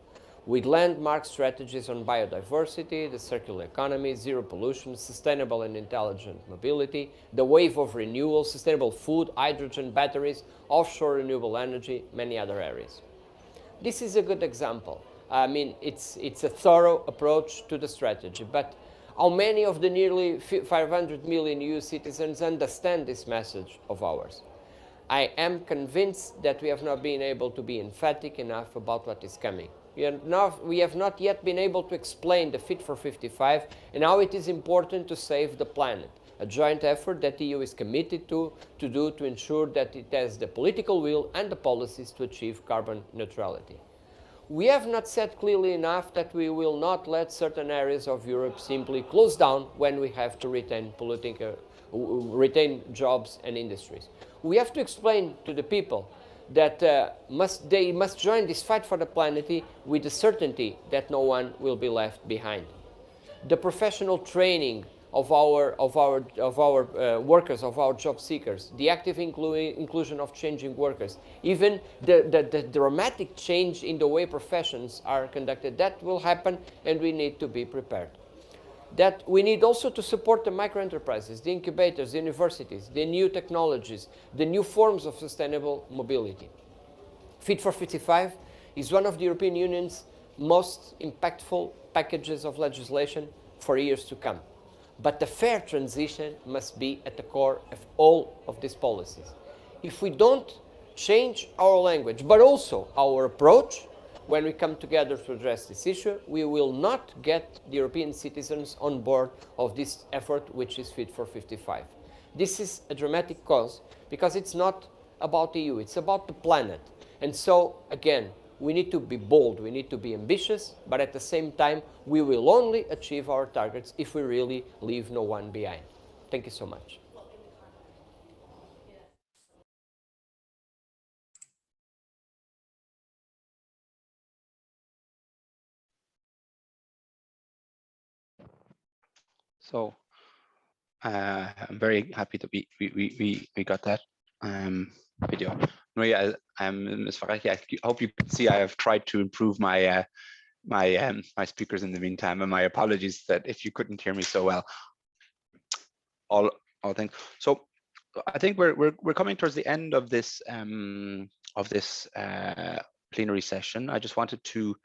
with landmark strategies on biodiversity, the circular economy, zero pollution, sustainable and intelligent mobility, the wave of renewal, sustainable food, hydrogen, batteries, offshore renewable energy, many other areas. This is a good example. I mean, it's a thorough approach to the strategy, but how many of the nearly 500 million EU citizens understand this message of ours? I am convinced that we have not been able to be emphatic enough about what is coming. We have not yet been able to explain the Fit for 55 and how it is important to save the planet, a joint effort that the EU is committed to do to ensure that it has the political will and the policies to achieve carbon neutrality. We have not said clearly enough that we will not let certain areas of Europe simply close down when we have to retain jobs and industries. We have to explain to the people that they must join this fight for the planet with the certainty that no one will be left behind. The professional training of our workers, of our job seekers, the active inclusion of changing workers, even the dramatic change in the way professions are conducted, that will happen, and we need to be prepared. That we need also to support the microenterprises, the incubators, the universities, the new technologies, the new forms of sustainable mobility. Fit for 55 is one of the European Union's most impactful packages of legislation for years to come. But the fair transition must be at the core of all of these policies. If we don't change our language, but also our approach, when we come together to address this issue, we will not get the European citizens on board of this effort, which is Fit for 55. This is a dramatic cause because it's not about the EU, it's about the planet. And so, again, we need to be bold, we need to be ambitious, but at the same time, we will only achieve our targets if we really leave no one behind. Thank you so much. So I'm very happy that we got that video. Maria, Ms. Faraki, I hope you can see I have tried to improve my my speakers in the meantime, and my apologies that if you couldn't hear me so well. All things. So I think we're coming towards the end of this plenary session. I just wanted to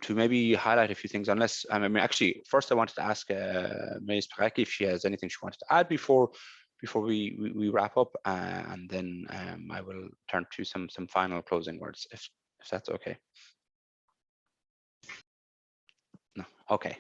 maybe highlight a few things, unless I mean, actually, first I wanted to ask Ms. Paraki if she has anything she wanted to add before we wrap up, and then I will turn to some final closing words, if that's okay. No, okay.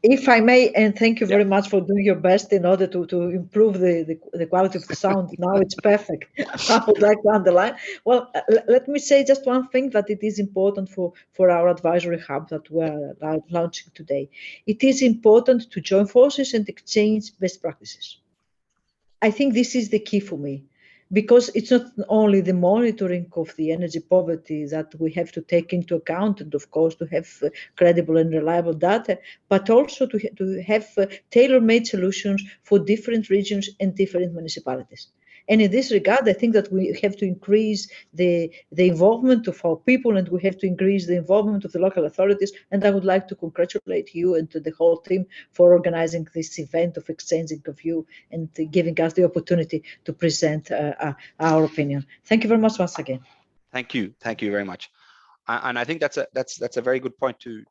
If I may, and thank you very much for doing your best in order to improve the quality of the sound. Now it's perfect. I would like to underline. Well, let me say just one thing, that it is important for our advisory hub that we're launching today. It is important to join forces and exchange best practices. I think this is the key for me, because it's not only the monitoring of the energy poverty that we have to take into account, and of course to have credible and reliable data, but also to have tailor-made solutions for different regions and different municipalities. And in this regard, I think that we have to increase the involvement of our people, and we have to increase the involvement of the local authorities. And I would like to congratulate you and the whole team for organizing this event of exchanging of view and giving us the opportunity to present our opinion. Thank you very much once again. Thank you very much. And I think that's a very good point to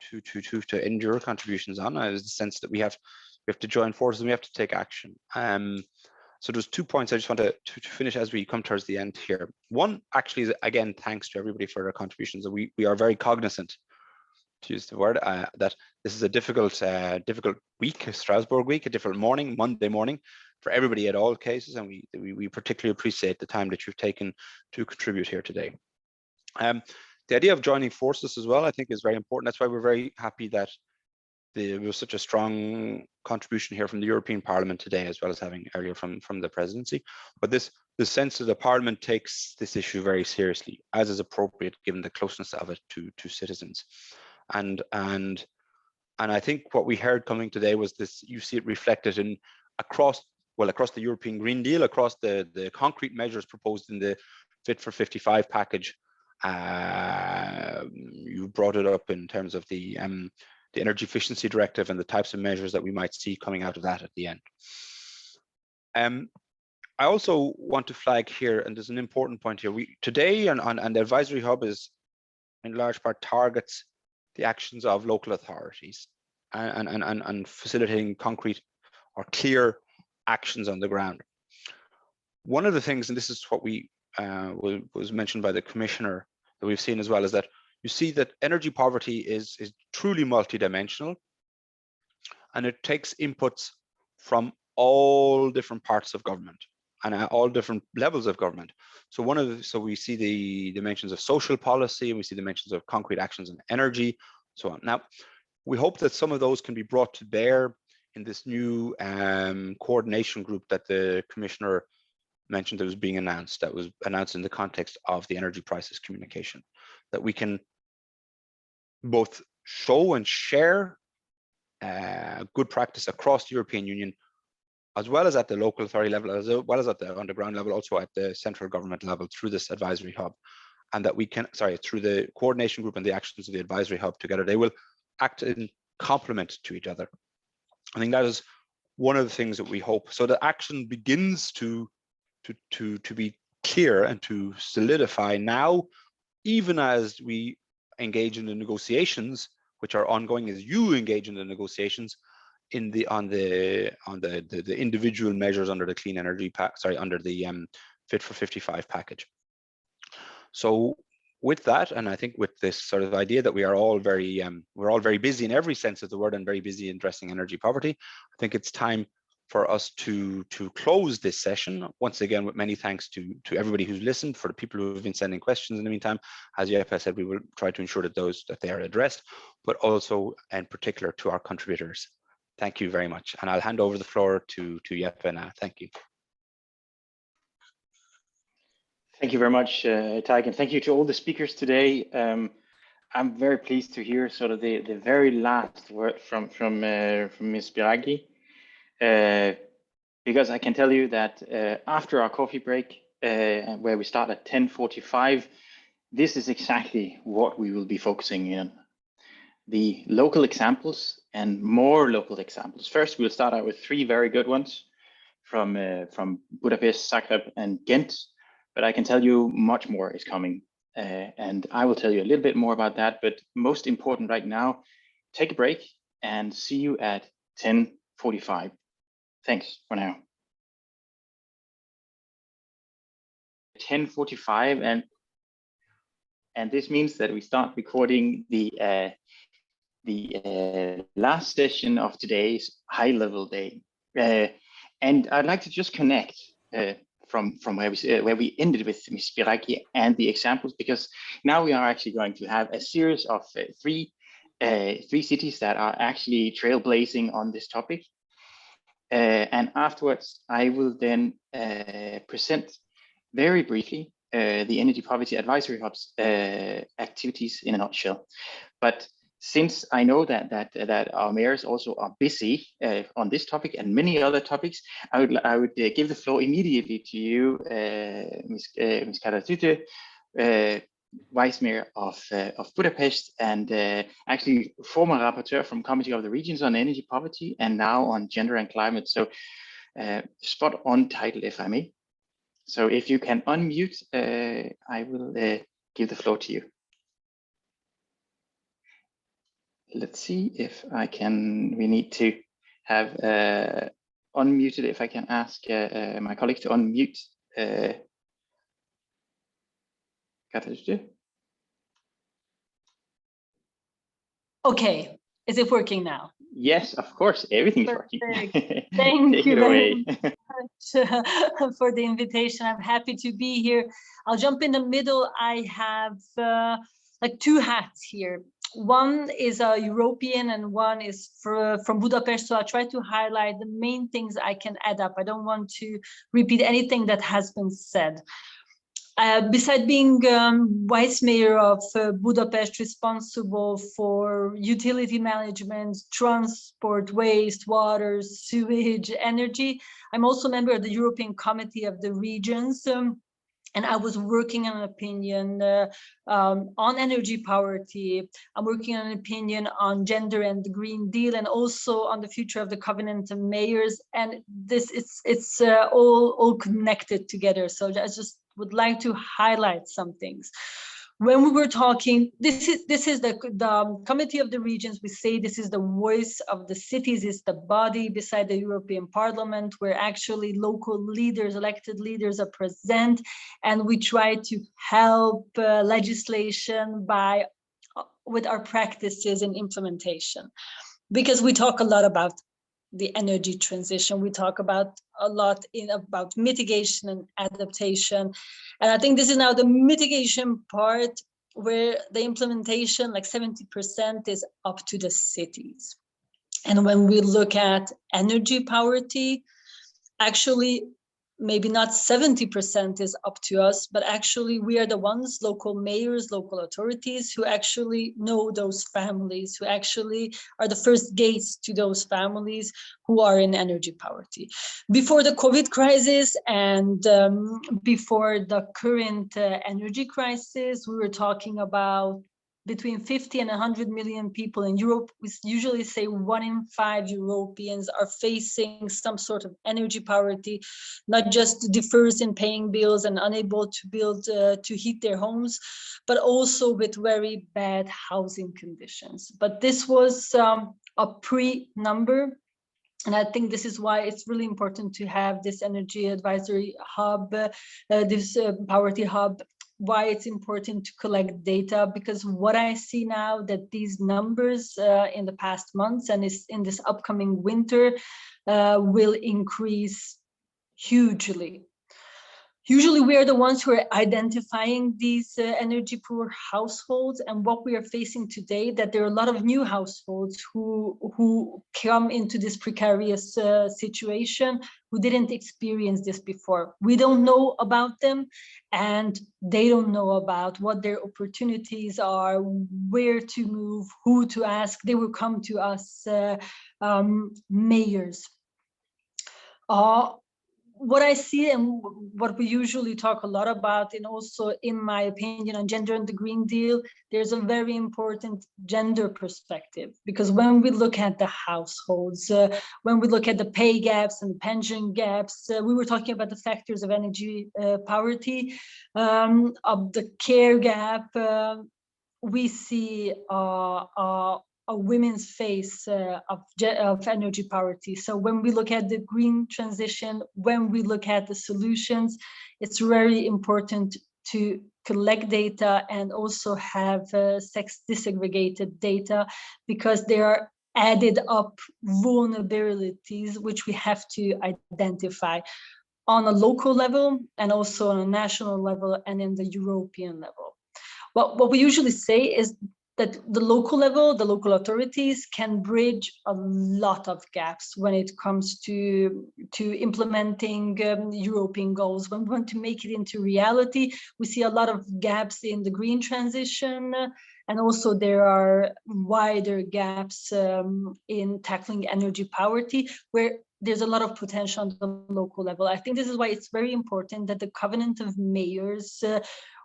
end your contributions on, is the sense that we have to join forces and we have to take action. So there's 2 points I just want to finish as we come towards the end here. One, actually, is, again, thanks to everybody for their contributions. We are very cognizant, to use the word, that this is a difficult week, a Strasbourg week, a difficult morning, Monday morning, for everybody at all cases, and we particularly appreciate the time that you've taken to contribute here today. The idea of joining forces as well, I think, is very important. That's why we're very happy that there was such a strong contribution here from the European Parliament today, as well as having earlier from the presidency. But this sense that the Parliament takes this issue very seriously, as is appropriate given the closeness of it to citizens. And I think what we heard coming today was this. You see it reflected in across the European Green Deal, across the concrete measures proposed in the Fit for 55 package. You brought it up in terms of the Energy Efficiency Directive and the types of measures that we might see coming out of that at the end. I also want to flag here, and there's an important point here. Today on the advisory hub is in large part targets the actions of local authorities and facilitating concrete or clear actions on the ground. One of the things, and this is what was mentioned by the Commissioner, that we've seen as well, is that you see that energy poverty is truly multidimensional, and it takes inputs from all different parts of government and at all different levels of government. So we see the dimensions of social policy, and we see dimensions of concrete actions in energy, so on. Now, we hope that some of those can be brought to bear in this new coordination group that the Commissioner mentioned that was being announced, that was announced in the context of the energy prices communication, that we can both show and share good practice across the European Union, as well as at the local authority level, as well as at the underground level, also at the central government level through this advisory hub, and that we can, through the coordination group and the actions of the advisory hub together, they will act in complement to each other. I think that is one of the things that we hope. So the action begins to be clear and to solidify now, even as we engage in the negotiations, which are ongoing as you engage in the negotiations on the individual measures under the clean energy under the Fit for 55 package. So with that, and I think with this sort of idea that we are all very busy in every sense of the word and very busy in addressing energy poverty, I think it's time for us to close this session. Once again, with many thanks to everybody who's listened, for the people who have been sending questions in the meantime. As Epa said, we will try to ensure that they are addressed, but also in particular to our contributors. Thank you very much. And I'll hand over the floor to Epa now. Thank you. Thank you very much, Taig, and thank you to all the speakers today. I'm very pleased to hear sort of the very last word from Ms. Biragi, because I can tell you that after our coffee break, where we start at 10:45, this is exactly what we will be focusing on. The local examples and more local examples. First, we'll start out with 3 very good ones from Budapest, Zagreb, and Ghent. But I can tell you much more is coming. And I will tell you a little bit more about that. But most important right now, take a break and see you at 10:45. Thanks for now. 10:45, and this means that we start recording the last session of today's high-level day. And I'd like to just connect from where we ended with Ms. Biragi and the examples, because now we are actually going to have a series of three cities that are actually trailblazing on this topic. And afterwards, I will then present very briefly the Energy Poverty Advisory Hub's activities in a nutshell. But since I know that our mayors also are busy on this topic and many other topics, I would give the floor immediately to you, Ms. Karatüte, Vice Mayor of Budapest, and actually former rapporteur from Committee of the Regions on Energy Poverty, and now on Gender and Climate. So spot on title, if I may. So if you can unmute, I will give the floor to you. Let's see if I can, we need to have unmuted. If I can ask my colleague to unmute. Okay, is it working now? Yes, of course, everything's working. Thank you very much for the invitation. I'm happy to be here. I'll jump in the middle. I have like 2 hats here. One is a European and one is from Budapest. So I'll try to highlight the main things I can add up. I don't want to repeat anything that has been said. Besides being Vice Mayor of Budapest, responsible for utility management, transport, waste, water, sewage, energy, I'm also a member of the European Committee of the Regions. And I was working on an opinion on energy poverty. I'm working on an opinion on gender and the Green Deal, and also on the future of the Covenant of Mayors. And this it's all connected together. So I just would like to highlight some things. When we were talking, this is the Committee of the Regions. We say this is the voice of the cities. It's the body beside the European Parliament, where actually local leaders, elected leaders, are present, and we try to help legislation with our practices and implementation, because we talk a lot about the energy transition. We talk about a lot about mitigation and adaptation. And I think this is now the mitigation part, where the implementation, like 70%, is up to the cities. And when we look at energy poverty, actually, maybe not 70% is up to us, but actually we are the ones, local mayors, local authorities, who actually know those families, who actually are the first gates to those families who are in energy poverty. Before the COVID crisis and before the current energy crisis, we were talking about between 50 and 100 million people in Europe. We usually say 1 in 5 Europeans are facing some sort of energy poverty, not just differs in paying bills and unable to build, to heat their homes, but also with very bad housing conditions. But this was a pre-number. And I think this is why it's really important to have this energy advisory hub, this poverty hub, why it's important to collect data, because what I see now that these numbers in the past months and in this upcoming winter will increase hugely. Usually we are the ones who are identifying these energy poor households, and what we are facing today, that there are a lot of new households who come into this precarious situation, who didn't experience this before. We don't know about them, and they don't know about what their opportunities are, where to move, who to ask. They will come to us, mayors. What I see and what we usually talk a lot about, and also in my opinion on gender and the Green Deal, there's a very important gender perspective, because when we look at the households, when we look at the pay gaps and the pension gaps, we were talking about the factors of energy poverty, of the care gap, we see a women's face of energy poverty. So when we look at the green transition, when we look at the solutions, it's very important to collect data and also have sex disaggregated data, because there are added up vulnerabilities which we have to identify on a local level and also on a national level and in the European level. What we usually say is that the local level, the local authorities can bridge a lot of gaps when it comes to implementing European goals. When we want to make it into reality, we see a lot of gaps in the green transition, and also there are wider gaps in tackling energy poverty, where there's a lot of potential on the local level. I think this is why it's very important that the Covenant of Mayors,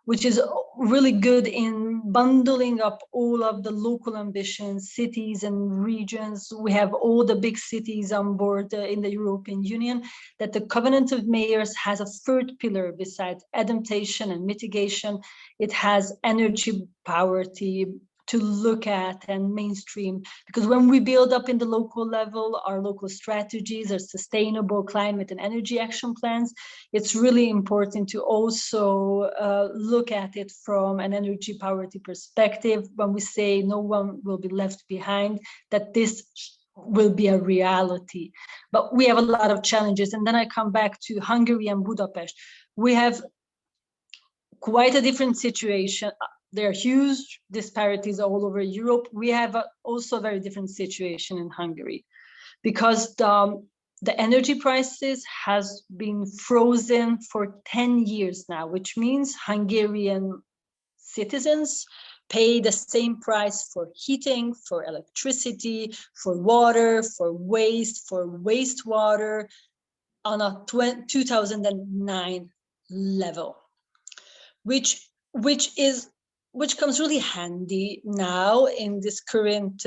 which is really good in bundling up all of the local ambitions, cities and regions. We have all the big cities on board in the European Union, that the Covenant of Mayors has a third pillar besides adaptation and mitigation. It has energy poverty to look at and mainstream, because when we build up in the local level our local strategies, our sustainable climate and energy action plans, it's really important to also look at it from an energy poverty perspective. When we say no one will be left behind, that this will be a reality. But we have a lot of challenges, and then I come back to Hungary and Budapest. We have quite a different situation. There are huge disparities all over Europe. We have also a very different situation in Hungary, because the energy prices has been frozen for 10 years now, which means Hungarian citizens pay the same price for heating, for electricity, for water, for wastewater on a 2009 level, which comes really handy now in this current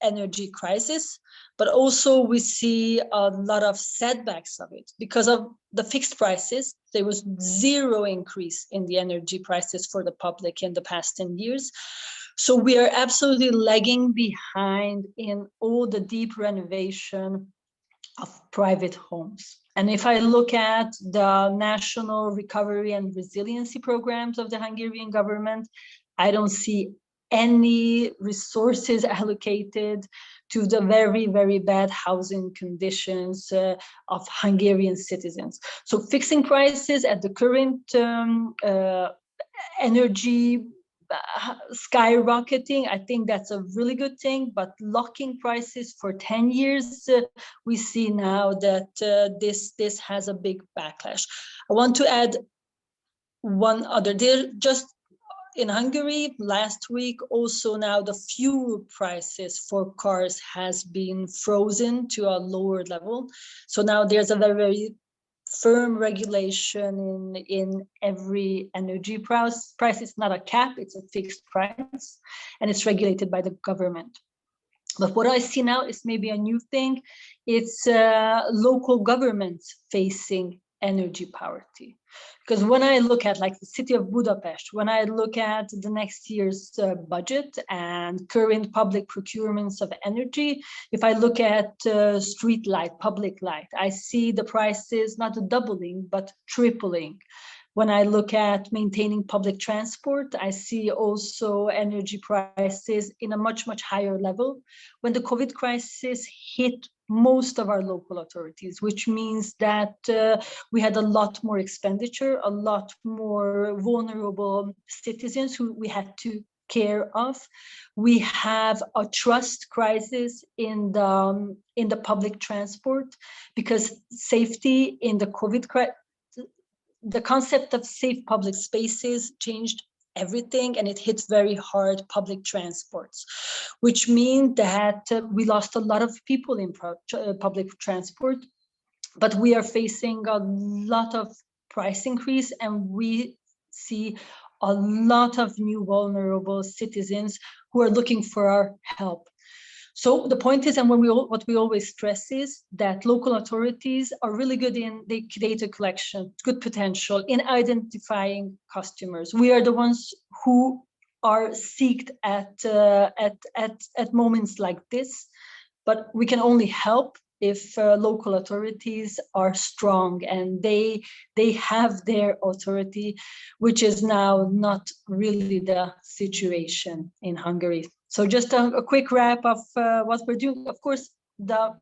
energy crisis. But also we see a lot of setbacks of it because of the fixed prices. There was zero increase in the energy prices for the public in the past 10 years. So we are absolutely lagging behind in all the deep renovation of private homes. And if I look at the national recovery and resiliency programs of the Hungarian government, I don't see any resources allocated to the very, very bad housing conditions of Hungarian citizens. So fixing prices at the current energy skyrocketing, I think that's a really good thing, but locking prices for 10 years, we see now that this has a big backlash. I want to add one other. There just in Hungary last week, also now the fuel prices for cars has been frozen to a lower level. So now there's a very, very firm regulation in every energy price. It's not a cap, it's a fixed price, and it's regulated by the government. But what I see now is maybe a new thing. It's local governments facing energy poverty. Because when I look at like the city of Budapest, when I look at the next year's budget and current public procurements of energy, if I look at street light, public light, I see the prices not doubling, but tripling. When I look at maintaining public transport, I see also energy prices in a much, much higher level. When the COVID crisis hit most of our local authorities, which means that we had a lot more expenditure, a lot more vulnerable citizens who we had to care of. We have a trust crisis in the public transport, because safety in the COVID crisis, the concept of safe public spaces changed everything, and it hit very hard public transports, which means that we lost a lot of people in public transport, but we are facing a lot of price increase, and we see a lot of new vulnerable citizens who are looking for our help. So the point is, and what we always stress is that local authorities are really good in the data collection, good potential in identifying customers. We are the ones who are seeked at moments like this, but we can only help if local authorities are strong and they have their authority, which is now not really the situation in Hungary. So just a quick wrap of what we're doing. Of course, the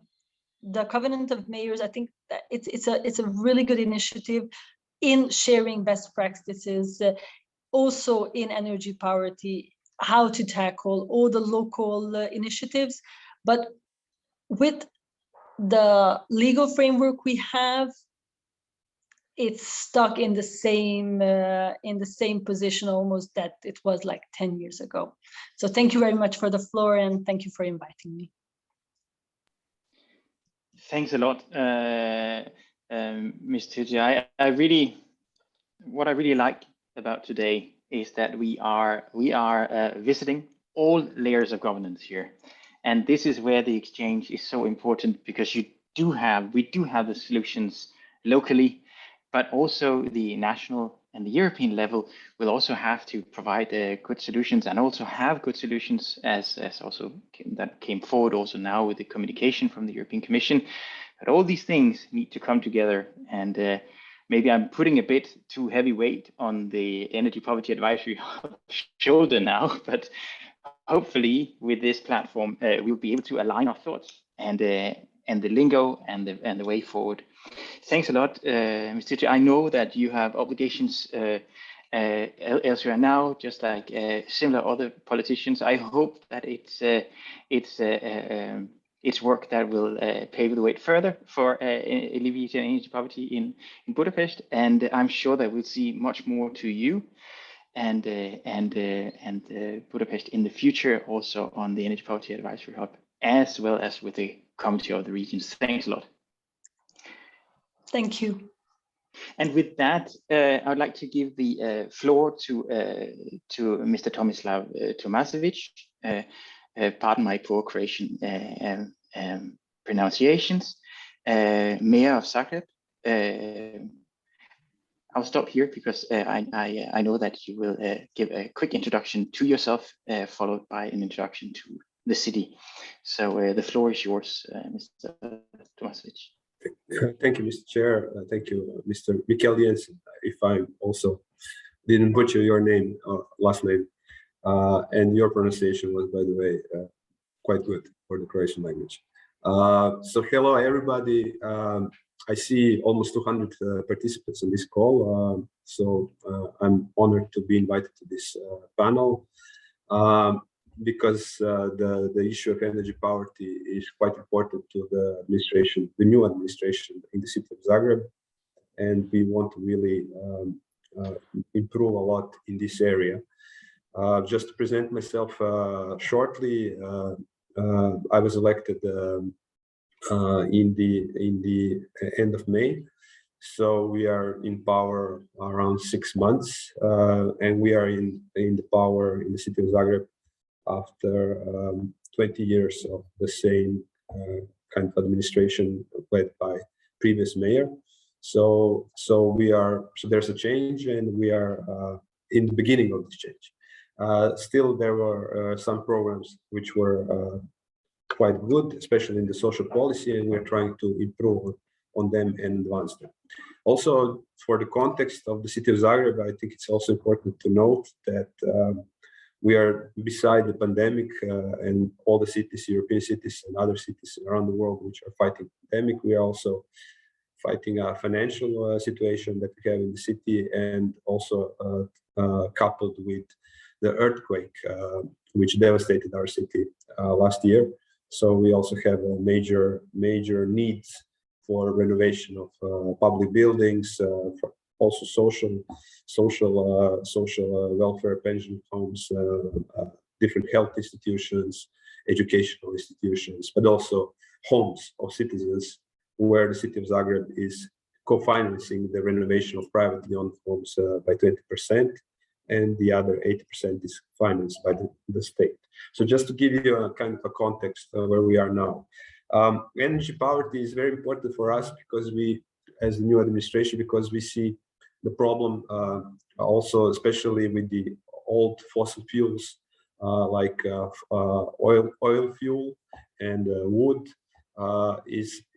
Covenant of Mayors, I think that it's a really good initiative in sharing best practices, also in energy poverty, how to tackle all the local initiatives. But with the legal framework we have, it's stuck in the same position almost that it was like 10 years ago. So thank you very much for the floor, and thank you for inviting me. Thanks a lot, Ms. Tijai. What I really like about today is that we are visiting all layers of governance here. And this is where the exchange is so important, because we do have the solutions locally, but also the national and the European level will also have to provide good solutions, and also have good solutions as also that came forward also now with the communication from the European Commission. But all these things need to come together, and maybe I'm putting a bit too heavy weight on the Energy Poverty Advisory shoulder now, but hopefully with this platform, we'll be able to align our thoughts and the lingo and the way forward. Thanks a lot, Ms. Tijai. I know that you have obligations elsewhere now, just like similar other politicians. I hope that it's work that will pave the way further for alleviating energy poverty in Budapest, and I'm sure that we'll see much more to you and Budapest in the future, also on the Energy Poverty Advisory Hub, as well as with the Committee of the Regions. Thanks a lot. Thank you. And with that, I'd like to give the floor to Mr. Tomislav Tomasevic. Pardon my poor Croatian pronunciations. Mayor of Zagreb. I'll stop here because I know that you will give a quick introduction to yourself, followed by an introduction to the city. So the floor is yours, Mr. Tomasevic. Thank you, Mr. Chair. Thank you, Mr. Mikelians, if I also didn't butcher your name, last name. And your pronunciation was, by the way, quite good for the Croatian language. So hello, everybody. I see almost 200 participants in this call. So I'm honored to be invited to this panel. Because the issue of energy poverty is quite important to the administration, the new administration in the city of Zagreb, and we want to really improve a lot in this area. Just to present myself shortly, I was elected in the end of May, So we are in power around 6 months, and we are in the power in the city of Zagreb after 20 years of the same kind of administration led by previous mayor. So there's a change, and we are in the beginning of this change. Still, there were some programs which were quite good, especially in the social policy, and we're trying to improve on them and advance them. Also, for the context of the city of Zagreb, I think it's also important to note that we are, beside the pandemic and all the cities, European cities and other cities around the world which are fighting the pandemic, we are also fighting a financial situation that we have in the city, and also coupled with the earthquake which devastated our city last year. So we also have a major needs for renovation of public buildings, also social welfare, pension homes, different health institutions, educational institutions, but also homes of citizens, where the city of Zagreb is co-financing the renovation of privately owned homes by 20%, and the other 80% is financed by the state. So just to give you a kind of a context where we are now. Energy poverty is very important for us because we, as the new administration, because we see the problem also, especially with the old fossil fuels like oil fuel and wood.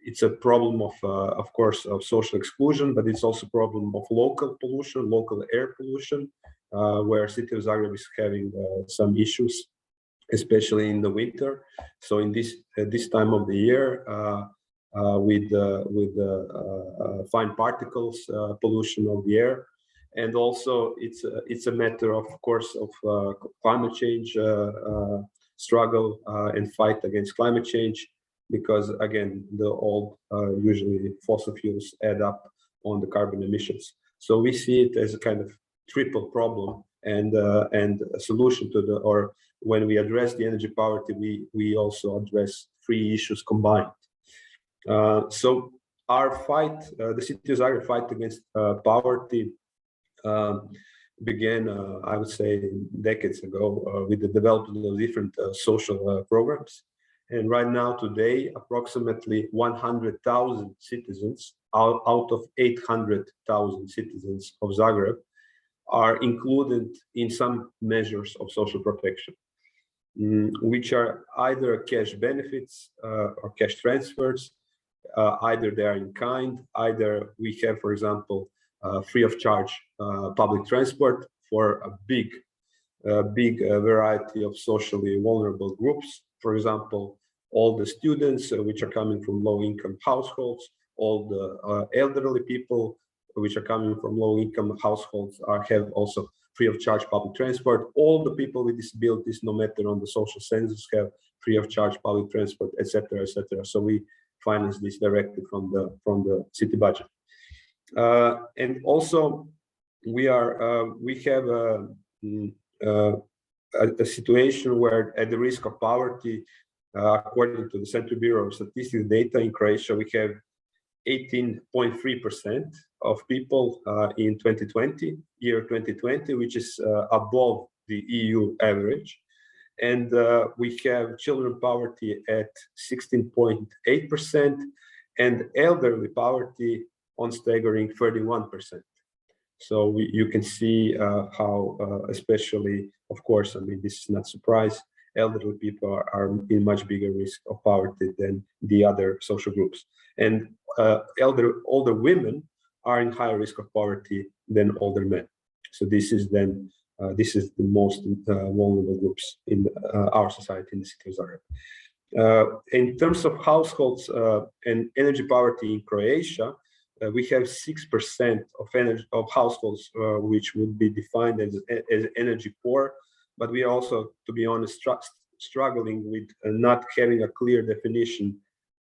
It's a problem of course, of social exclusion, but it's also a problem of local pollution, local air pollution, where city of Zagreb is having some issues, especially in the winter. So in this time of the year, with fine particles pollution of the air, and also it's a matter of course of climate change struggle and fight against climate change, because again the old usually fossil fuels add up on the carbon emissions. So we see it as a kind of triple problem, and a solution to or when we address the energy poverty, we also address three issues combined. So our fight, the city of Zagreb fight against poverty began, I would say, decades ago with the development of different social programs. And right now, today, approximately 100,000 citizens out of 800,000 citizens of Zagreb are included in some measures of social protection, which are either cash benefits or cash transfers, either they are in kind, either we have, for example, free of charge public transport for a big variety of socially vulnerable groups. For example, all the students which are coming from low-income households, all the elderly people which are coming from low-income households have also free of charge public transport. All the people with disabilities, no matter on the social census, have free of charge public transport, etc., etc. So we finance this directly from the city budget. And also, we have a situation where, at the risk of poverty, according to the Central Bureau of Statistics data in Croatia, we have 18.3% of people in 2020, which is above the EU average. And we have children poverty at 16.8% and elderly poverty on staggering 31%. So you can see how, especially, of course, I mean, this is not a surprise, elderly people are in much bigger risk of poverty than the other social groups. And older women are in higher risk of poverty than older men. So this is then this is the most vulnerable groups in our society in the city of Zagreb. In terms of households and energy poverty in Croatia, we have 6% of households which would be defined as energy poor, but we are also, to be honest, struggling with not having a clear definition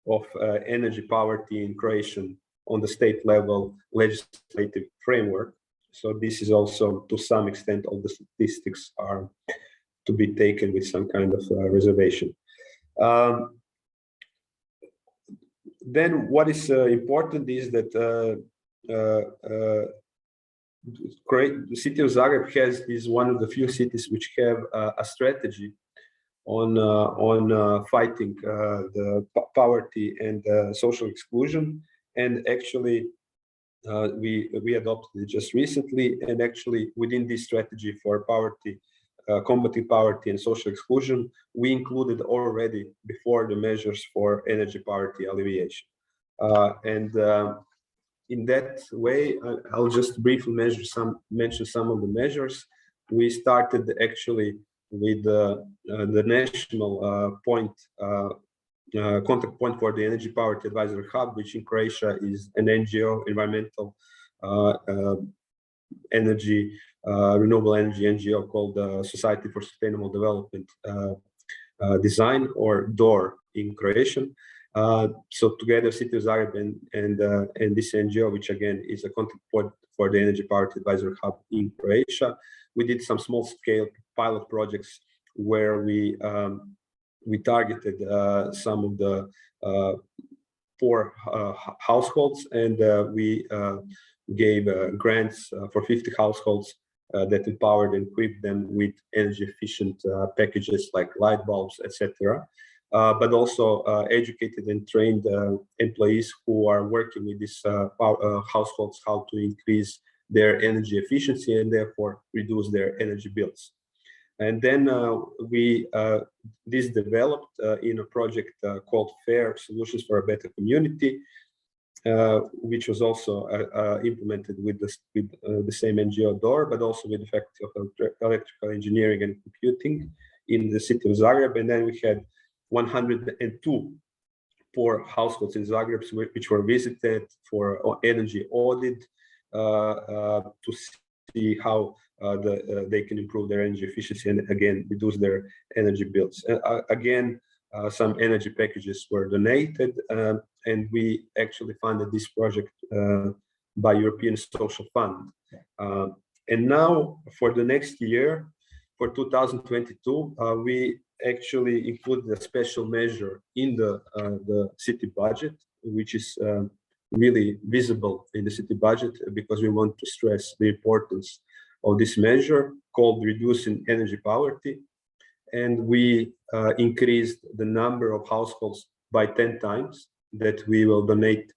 of energy poverty in Croatian on the state level legislative framework. So this is also, to some extent, all the statistics are to be taken with some kind of reservation. Then what is important is that the city of Zagreb is one of the few cities which have a strategy on fighting the poverty and social exclusion, and actually we adopted it just recently. And actually within this strategy for poverty, combating poverty and social exclusion, we included already before the measures for energy poverty alleviation. In that way, I'll just briefly mention some of the measures. We started actually with the national contact point for the Energy Poverty Advisory Hub, which in Croatia is an NGO, environmental energy, renewable energy NGO called Society for Sustainable Development Design, or DOR in Croatian. So together, City of Zagreb and this NGO, which again is a contact point for the Energy Poverty Advisory Hub in Croatia, we did some small-scale pilot projects where we targeted some of the poor households, and we gave grants for 50 households that empowered and equipped them with energy-efficient packages like light bulbs, etc. But also educated and trained employees who are working with these households how to increase their energy efficiency and therefore reduce their energy bills. And then this developed in a project called FAIR Solutions for a Better Community, which was also implemented with the same NGO DOR, but also with the Faculty of Electrical Engineering and Computing in the city of Zagreb. And then we had 102 poor households in Zagreb, which were visited for energy audit to see how they can improve their energy efficiency and again reduce their energy bills. Again, some energy packages were donated, and we actually funded this project by European Social Fund. And now for the next year, for 2022, we actually included a special measure in the city budget, which is really visible in the city budget because we want to stress the importance of this measure called reducing energy poverty. And we increased the number of households by 10 times that we will donate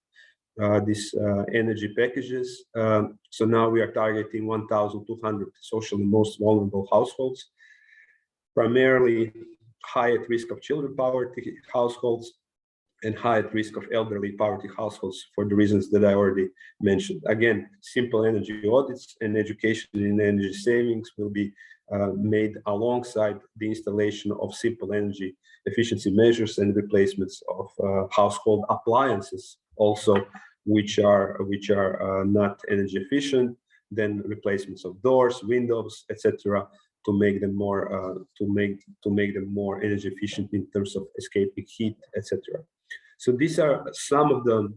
these energy packages. So now we are targeting 1,200 socially most vulnerable households, primarily high at risk of children poverty households and high at risk of elderly poverty households for the reasons that I already mentioned. Again, simple energy audits and education in energy savings will be made alongside the installation of simple energy efficiency measures and replacements of household appliances also, which are not energy efficient, then replacements of doors, windows, etc., to make them more energy efficient in terms of escaping heat, etc. So these are some of the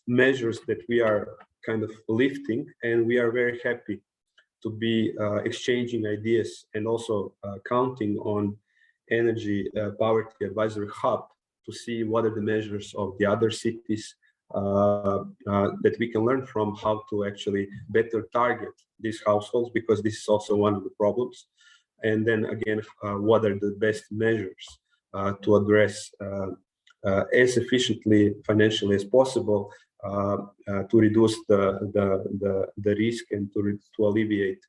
measures that we are kind of lifting, and we are very happy to be exchanging ideas and also counting on Energy Poverty Advisory Hub to see what are the measures of the other cities that we can learn from, how to actually better target these households, because this is also one of the problems. And then again, what are the best measures to address as efficiently financially as possible to reduce the risk and to alleviate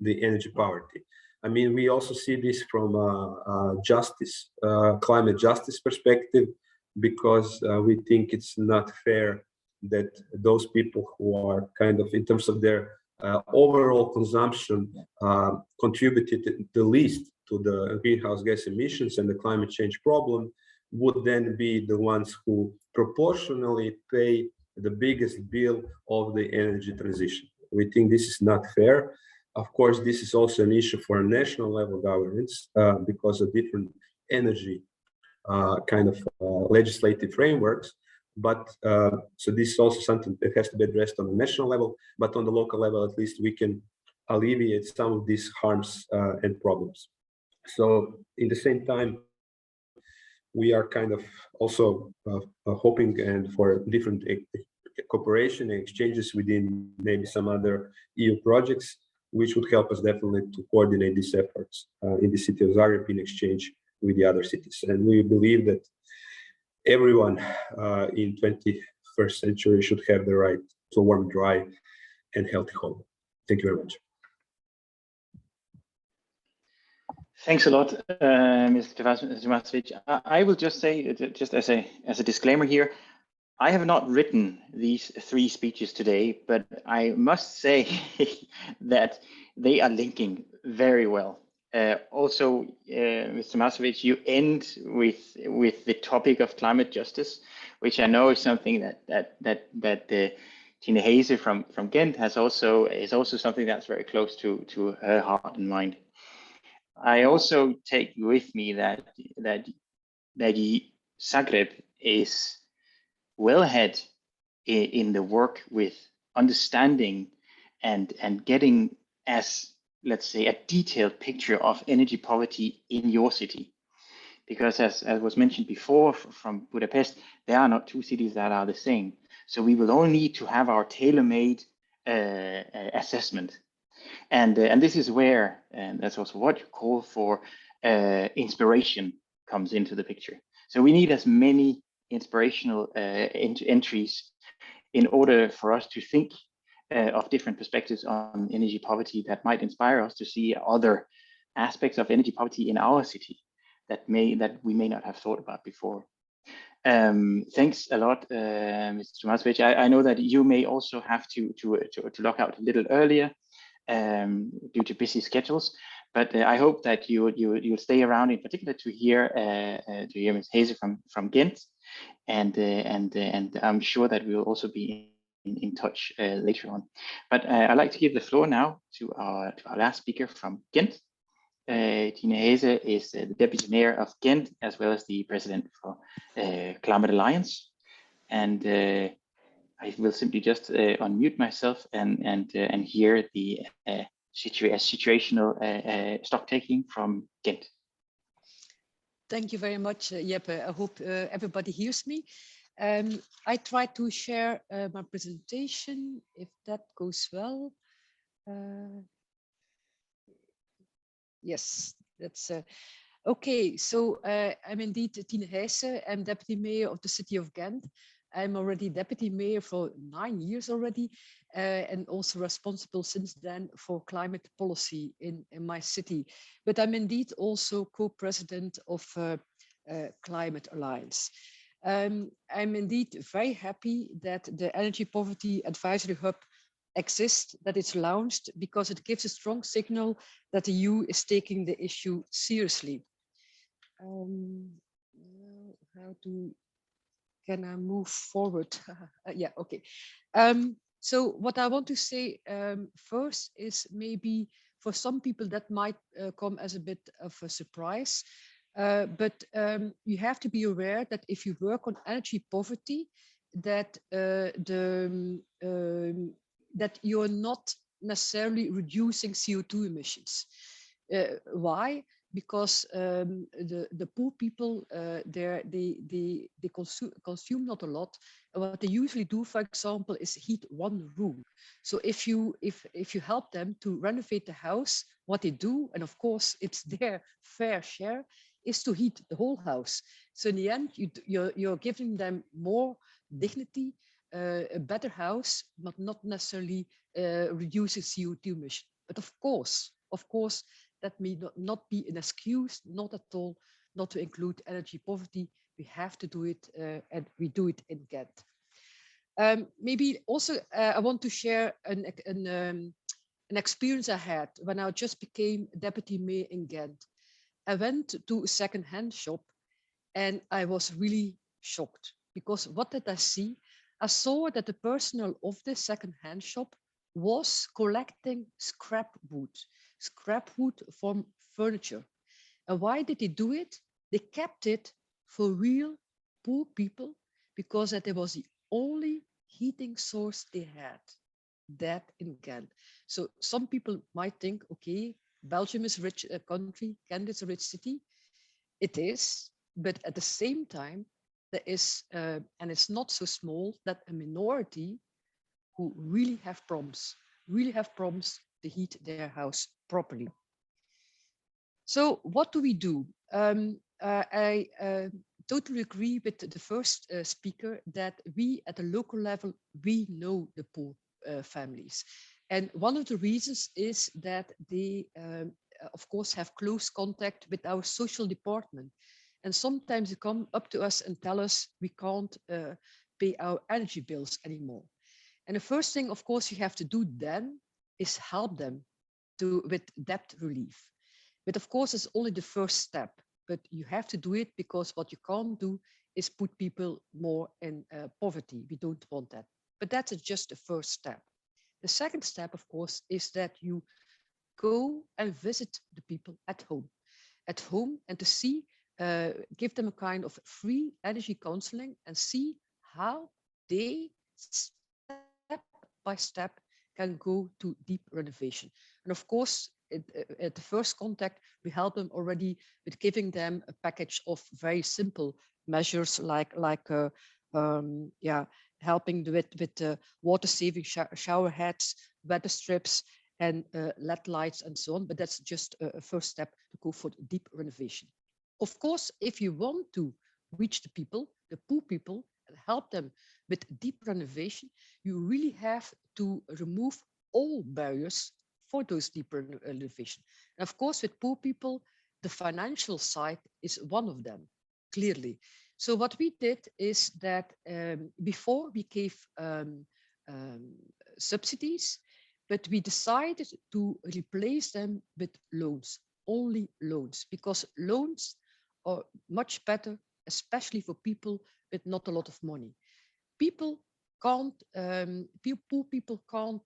the energy poverty. I mean, we also see this from justice, climate justice perspective, because we think it's not fair that those people who are kind of, in terms of their overall consumption, contributed the least to the greenhouse gas emissions and the climate change problem, would then be the ones who proportionally pay the biggest bill of the energy transition. We think this is not fair. Of course, this is also an issue for national level governments because of different energy kind of legislative frameworks. But so this is also something that has to be addressed on the national level, but on the local level, at least we can alleviate some of these harms and problems. So in the same time, we are kind of also hoping and for different cooperation and exchanges within maybe some other EU projects, which would help us definitely to coordinate these efforts in the city of Zagreb in exchange with the other cities. And we believe that everyone in 21st century should have the right to a warm, dry, and healthy home. Thank you very much. Thanks a lot, Mr. Tomasevic. I will just say, just as a disclaimer here, I have not written these 3 speeches today, but I must say that they are linking very well. Also, Mr. Tomasevic, you end with the topic of climate justice, which I know is something that Tine Hase from Ghent is also something that's very close to her heart and mind. I also take with me that Zagreb is well ahead in the work with understanding and getting, as let's say, a detailed picture of energy poverty in your city. Because as was mentioned before from Budapest, there are not 2 cities that are the same. So we will all need to have our tailor-made assessment. And this is where, and that's also what you call for, inspiration comes into the picture. So we need as many inspirational entries in order for us to think of different perspectives on energy poverty that might inspire us to see other aspects of energy poverty in our city that we may not have thought about before. Thanks a lot, Mr. Tomasevic. I know that you may also have to log out a little earlier due to busy schedules, but I hope that you'll stay around, in particular to hear Ms. Hase from Ghent, and I'm sure that we will also be in touch later on. But I'd like to give the floor now to our last speaker from Ghent. Tine Hase is the Deputy Mayor of Ghent, as well as the President for Climate Alliance. And I will simply just unmute myself and hear the situational stock taking from Ghent. Thank you very much, Jeppe. I hope everybody hears me. I try to share my presentation, if that goes well. Yes, that's okay. So I'm indeed Tine Hase. I'm Deputy Mayor of the city of Ghent. I'm already Deputy Mayor for 9 years already, and also responsible since then for climate policy in my city. But I'm indeed also co-president of Climate Alliance. I'm indeed very happy that the Energy Poverty Advisory Hub exists, that it's launched, because it gives a strong signal that the EU is taking the issue seriously. Can I move forward? Yeah, okay. So what I want to say first is, maybe for some people that might come as a bit of a surprise, but you have to be aware that if you work on energy poverty, that that you're not necessarily reducing CO2 emissions. Why? Because the poor people, they consume not a lot. And what they usually do, for example, is heat one room. So if you help them to renovate the house, what they do, and of course it's their fair share, is to heat the whole house. So in the end, you're giving them more dignity, a better house, but not necessarily reducing CO2 emission. But of course, that may not be an excuse, not at all, not to include energy poverty. We have to do it, and we do it in Ghent. Maybe also I want to share an experience I had when I just became Deputy Mayor in Ghent. I went to a second-hand shop and I was really shocked, because what did I see? I saw that the personnel of the second-hand shop was collecting scrap wood from furniture. And why did they do it? They kept it for real poor people, because that was the only heating source they had, that in Ghent. So some people might think, okay, Belgium is a rich country, Ghent is a rich city. It is, but at the same time, there is, and it's not so small, that a minority who really have problems to heat their house properly. So what do we do? I totally agree with the first speaker that we at the local level, we know the poor families. And one of the reasons is that they, of course, have close contact with our social department. And sometimes they come up to us and tell us we can't pay our energy bills anymore. And the first thing, of course, you have to do then is help them with debt relief. But of course, it's only the first step, but you have to do it because what you can't do is put people more in poverty. We don't want that. But that's just the first step. The second step, of course, is that you go and visit the people at home and to see, give them a kind of free energy counseling and see how they step by step can go to deep renovation. And of course, at the first contact, we help them already with giving them a package of very simple measures like helping with water saving shower heads, weather strips, and LED lights and so on. But that's just a first step to go for deep renovation. Of course, if you want to reach the people, the poor people, and help them with deep renovation, you really have to remove all barriers for those deep renovation. And of course, with poor people, the financial side is one of them, clearly. So what we did is that before we gave subsidies, but we decided to replace them with loans, only loans, because loans are much better, especially for people with not a lot of money. People can't, poor people can't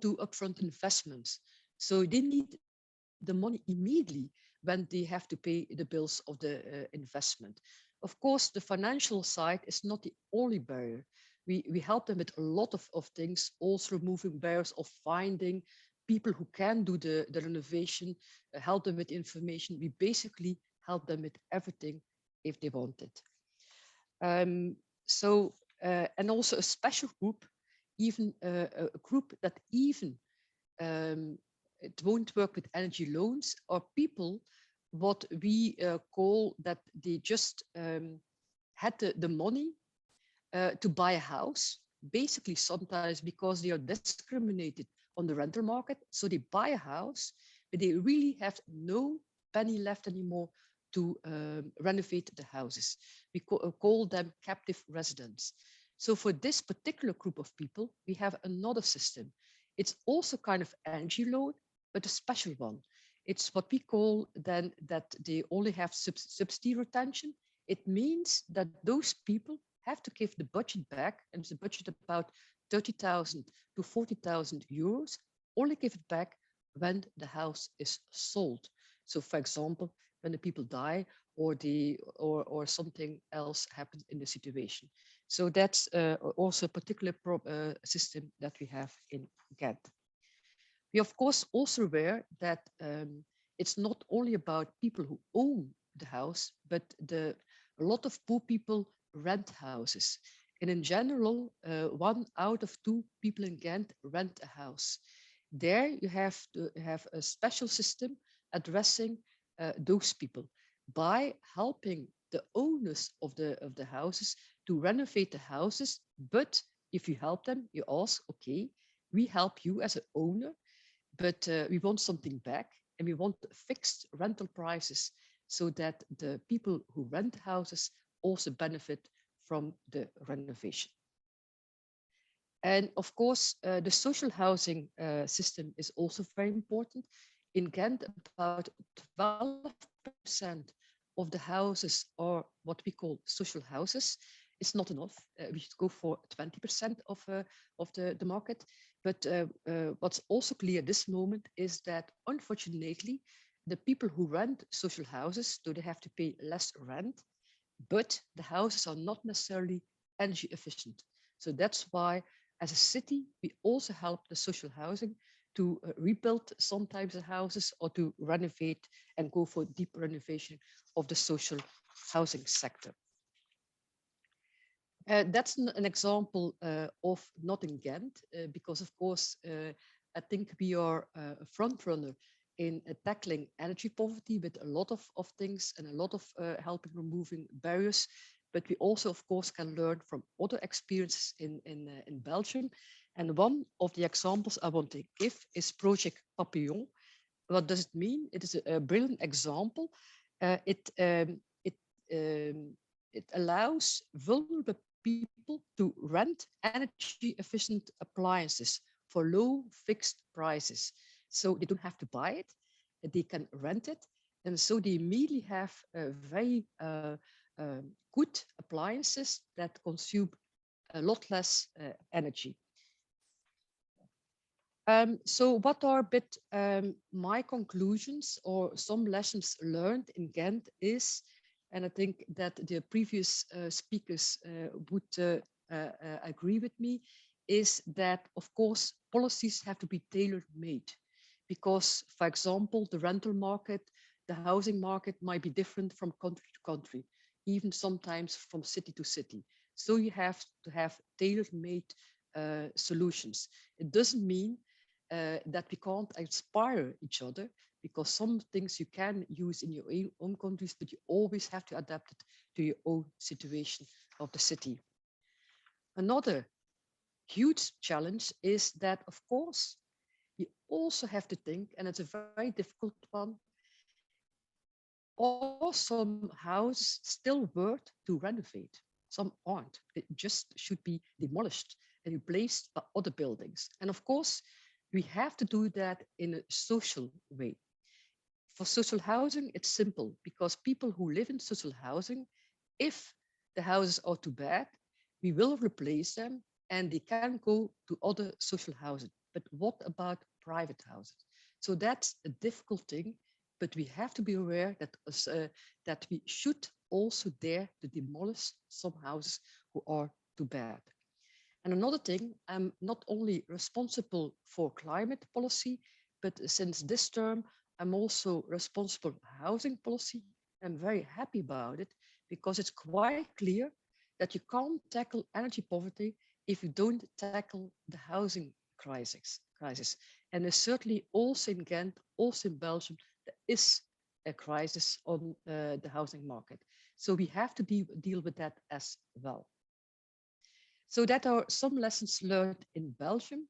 do upfront investments. So they need the money immediately when they have to pay the bills of the investment. Of course, the financial side is not the only barrier. We help them with a lot of things, also removing barriers of finding people who can do the renovation, help them with information. We basically help them with everything if they want it. And also a special group, even a group that even it won't work with energy loans, or people what we call that they just had the money to buy a house, basically sometimes because they are discriminated on the rental market. So they buy a house, but they really have no penny left anymore to renovate the houses. We call them captive residents. So for this particular group of people, we have another system. It's also kind of energy loan, but a special one. It's what we call then that they only have subsidy retention. It means that those people have to give the budget back, and it's a budget about 30,000 to 40,000 euros, only give it back when the house is sold. So for example, when the people die or something else happens in the situation. So that's also a particular system that we have in Ghent. We of course also aware that it's not only about people who own the house, but a lot of poor people rent houses. And in general, 1 out of 2 people in Ghent rent a house. There you have to have a special system addressing those people by helping the owners of the houses to renovate the houses. But if you help them, you ask, okay, we help you as an owner, but we want something back, and we want fixed rental prices so that the people who rent houses also benefit from the renovation. And of course, the social housing system is also very important. In Ghent, about 12% of the houses are what we call social houses. It's not enough. We should go for 20% of the market. But what's also clear at this moment is that, unfortunately, the people who rent social houses, so they have to pay less rent, but the houses are not necessarily energy efficient. So that's why, as a city, we also help the social housing to rebuild sometimes the houses or to renovate and go for deep renovation of the social housing sector. That's an example of not in Ghent, because of course, I think we are a front runner in tackling energy poverty with a lot of things and a lot of helping removing barriers. But we also, of course, can learn from other experiences in Belgium. And one of the examples I want to give is Project Papillon. What does it mean? It is a brilliant example. It allows vulnerable people to rent energy efficient appliances for low fixed prices. So they don't have to buy it, they can rent it. And so they immediately have very good appliances that consume a lot less energy. So what are a bit my conclusions or some lessons learned in Ghent is, and I think that the previous speakers would agree with me, is that, of course, policies have to be tailor-made. Because, for example, the rental market, the housing market might be different from country to country, even sometimes from city to city. So you have to have tailor-made solutions. It doesn't mean that we can't inspire each other, because some things you can use in your own countries, but you always have to adapt it to your own situation of the city. Another huge challenge is that, of course, you also have to think, and it's a very difficult one, are some houses still worth to renovate? Some aren't. It just should be demolished and replaced by other buildings. And of course, we have to do that in a social way. For social housing, it's simple, because people who live in social housing, if the houses are too bad, we will replace them and they can go to other social housing. But what about private houses? So that's a difficult thing, but we have to be aware that we should also dare to demolish some houses who are too bad. And another thing, I'm not only responsible for climate policy, but since this term, I'm also responsible for housing policy. I'm very happy about it, because it's quite clear that you can't tackle energy poverty if you don't tackle the housing crisis. And there's certainly also in Ghent, also in Belgium, there is a crisis on the housing market. So we have to deal with that as well. So that are some lessons learned in Belgium.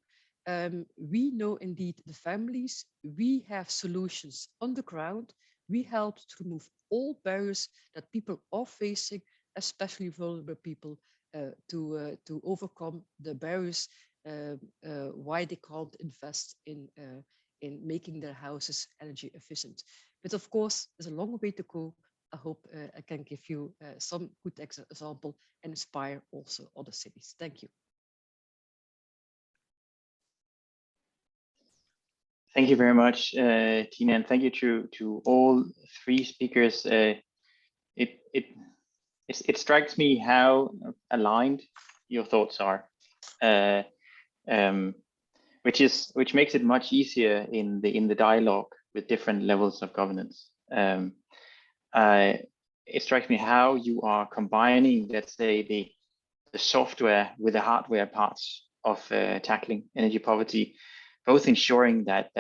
We know indeed the families, we have solutions on the ground. We help to remove all barriers that people are facing, especially vulnerable people, to overcome the barriers why they can't invest in making their houses energy efficient. But of course, there's a long way to go. I hope I can give you some good example and inspire also other cities. Thank you. Thank you very much, Tina, and thank you to all three speakers. It strikes me how aligned your thoughts are, which makes it much easier in the dialogue with different levels of governance. It strikes me how you are combining, let's say, the software with the hardware parts of tackling energy poverty, both ensuring that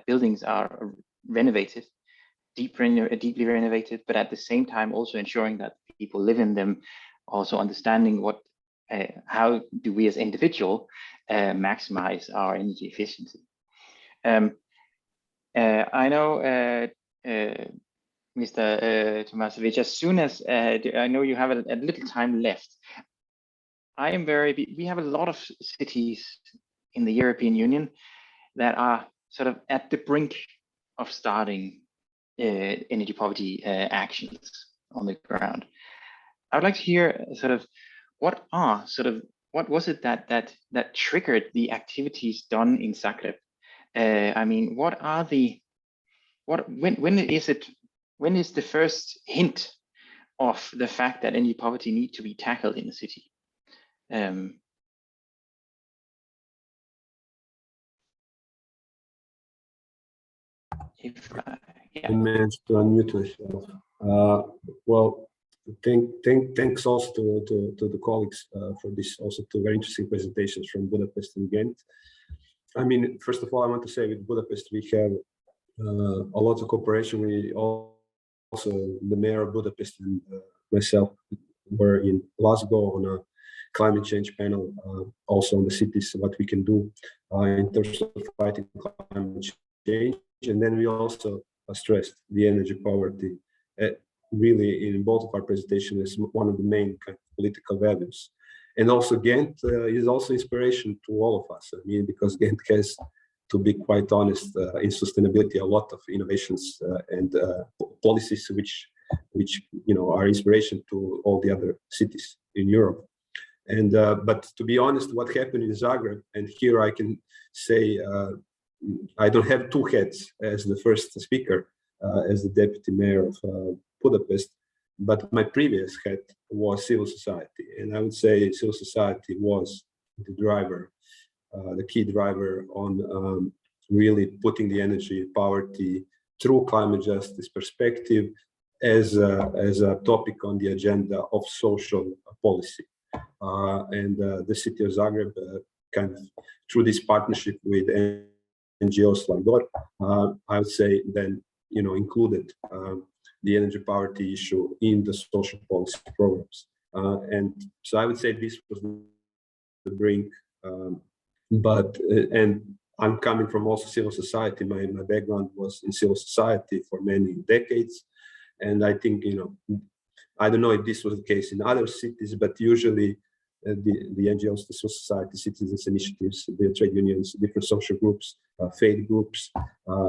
buildings are renovated, deeply renovated, but at the same time also ensuring that people live in them, also understanding how do we as individual maximize our energy efficiency. I know, Mr. Tomasevic, as soon as I know you have a little time left, we have a lot of cities in the European Union that are sort of at the brink of starting energy poverty actions on the ground. I would like to hear sort of what was it that triggered the activities done in Zagreb? I mean, when is the first hint of the fact that energy poverty needs to be tackled in the city? You managed to unmute yourself. Well, thanks also to the colleagues for this also two very interesting presentations from Budapest and Ghent. I mean, first of all, I want to say with Budapest we have a lot of cooperation. We also, the mayor of Budapest and myself were in Glasgow on a climate change panel, also on the cities, what we can do in terms of fighting climate change. And then we also stressed the energy poverty really in both of our presentations as one of the main kind of political values. And also Ghent is also inspiration to all of us. I mean, because Ghent has, to be quite honest, in sustainability, a lot of innovations and policies which are inspiration to all the other cities in Europe. And but to be honest, what happened in Zagreb, and here I can say I don't have two hats as the first speaker, as the deputy mayor of Budapest, but my previous hat was civil society, and I would say civil society was the driver, the key driver on really putting the energy poverty through climate justice perspective as a topic on the agenda of social policy. And the city of Zagreb kind of through this partnership with NGOs like DOR, I would say then included the energy poverty issue in the social policy programs. And so I would say this was the brink, and I'm coming from also civil society. My background was in civil society for many decades. And I think, I don't know if this was the case in other cities, but usually the NGOs, the civil society, citizens initiatives, the trade unions, different social groups, faith groups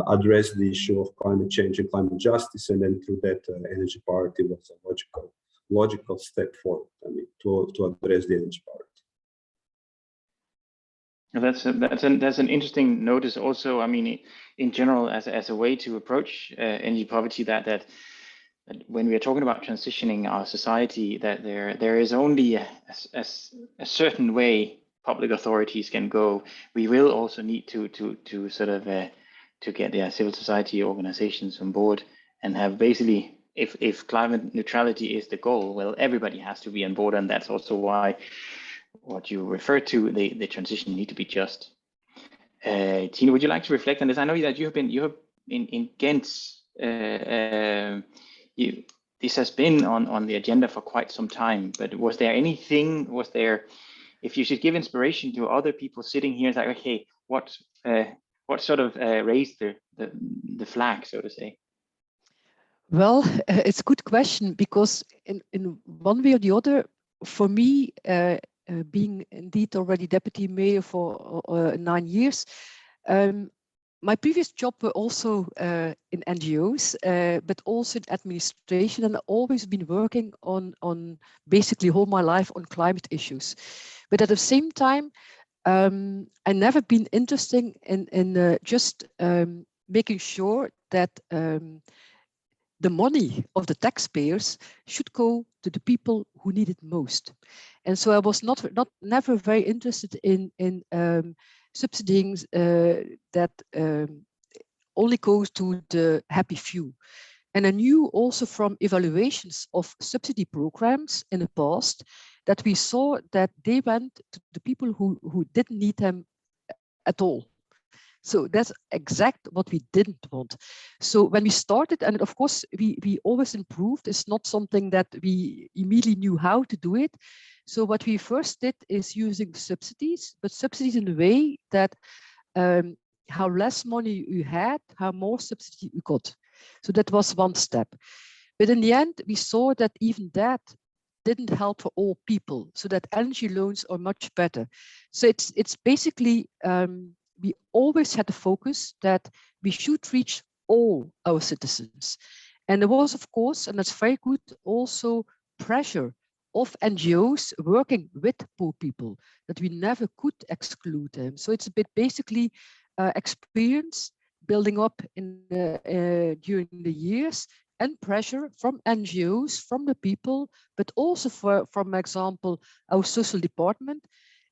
address the issue of climate change and climate justice, and then through that energy poverty was a logical step forward. I mean, to address the energy poverty. That's an interesting notice. Also, I mean, in general, as a way to approach energy poverty, that when we are talking about transitioning our society, that there is only a certain way public authorities can go. We will also need to sort of to get civil society organizations on board and have basically, if climate neutrality is the goal, well, everybody has to be on board, and that's also why what you refer to, the transition need to be just. Tina, would you like to reflect on this? I know that you have been in Ghent. This has been on the agenda for quite some time, but was there, if you should give inspiration to other people sitting here, it's like, okay, what sort of raised the flag, so to say? Well, it's a good question, because in one way or the other, for me, being indeed already deputy mayor for 9 years, my previous job were also in NGOs, but also in administration, and I've always been working on basically all my life on climate issues. But at the same time, I never been interested in just making sure that the money of the taxpayers should go to the people who need it most. And so I was never very interested in subsidies that only goes to the happy few. And I knew also from evaluations of subsidy programs in the past that we saw that they went to the people who didn't need them at all. So that's exact what we didn't want. So when we started, and of course we always improved, it's not something that we immediately knew how to do it. So what we first did is using subsidies, but subsidies in a way that how less money you had, how more subsidy you got. So that was one step. But in the end, we saw that even that didn't help for all people, so that energy loans are much better. So it's basically, we always had the focus that we should reach all our citizens. And there was, of course, and that's very good, also pressure of NGOs working with poor people, that we never could exclude them. So it's a bit basically experience building up in during the years, and pressure from NGOs, from the people, but also from example, our social department,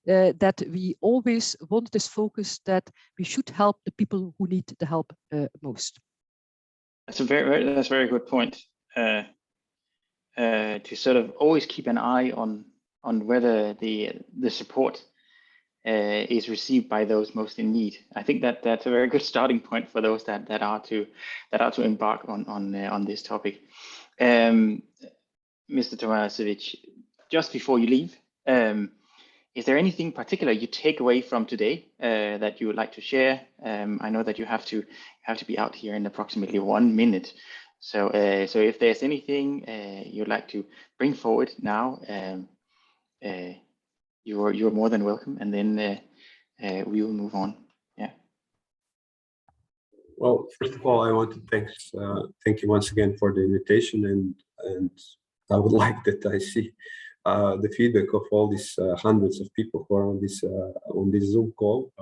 that we always want this focus that we should help the people who need the help most. That's a very good point. sort of always keep an eye on whether the support is received by those most in need. I think that's a very good starting point for those that are to embark on this topic. Mr. Tomasevic, just before you leave, is there anything particular you take away from today that you would like to share? I know that you have to be out here in approximately 1 minute. So if there's anything you'd like to bring forward now, you're more than welcome, and then we will move on. Yeah. Well, first of all, I want to thank you once again for the invitation, and I would like that I see the feedback of all these hundreds of people who are on this Zoom call.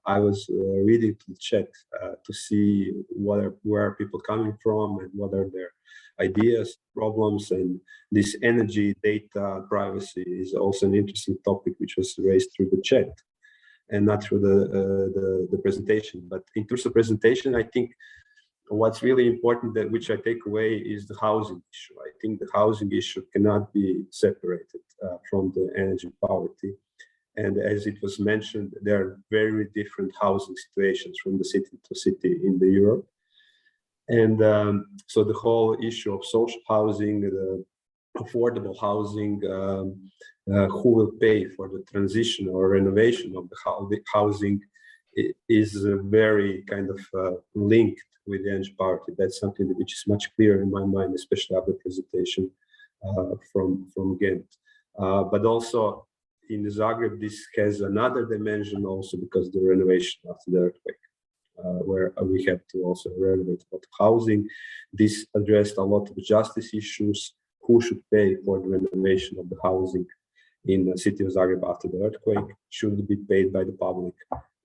I was reading to the chat to see where are people coming from and what are their ideas, problems, and this energy data privacy is also an interesting topic which was raised through the chat and not through the presentation. But in terms of presentation, I think what's really important, that which I take away, is the housing issue. I think the housing issue cannot be separated from the energy poverty. And as it was mentioned, there are very different housing situations from the city to city in the Europe. And so the whole issue of social housing, the affordable housing, who will pay for the transition or renovation of the housing is very kind of linked with the energy poverty. That's something which is much clearer in my mind, especially after the presentation from Ghent. But also in Zagreb, this has another dimension also because the renovation after the earthquake, where we had to also renovate a lot of housing. This addressed a lot of justice issues. Who should pay for the renovation of the housing in the city of Zagreb after the earthquake? Should it be paid by the public?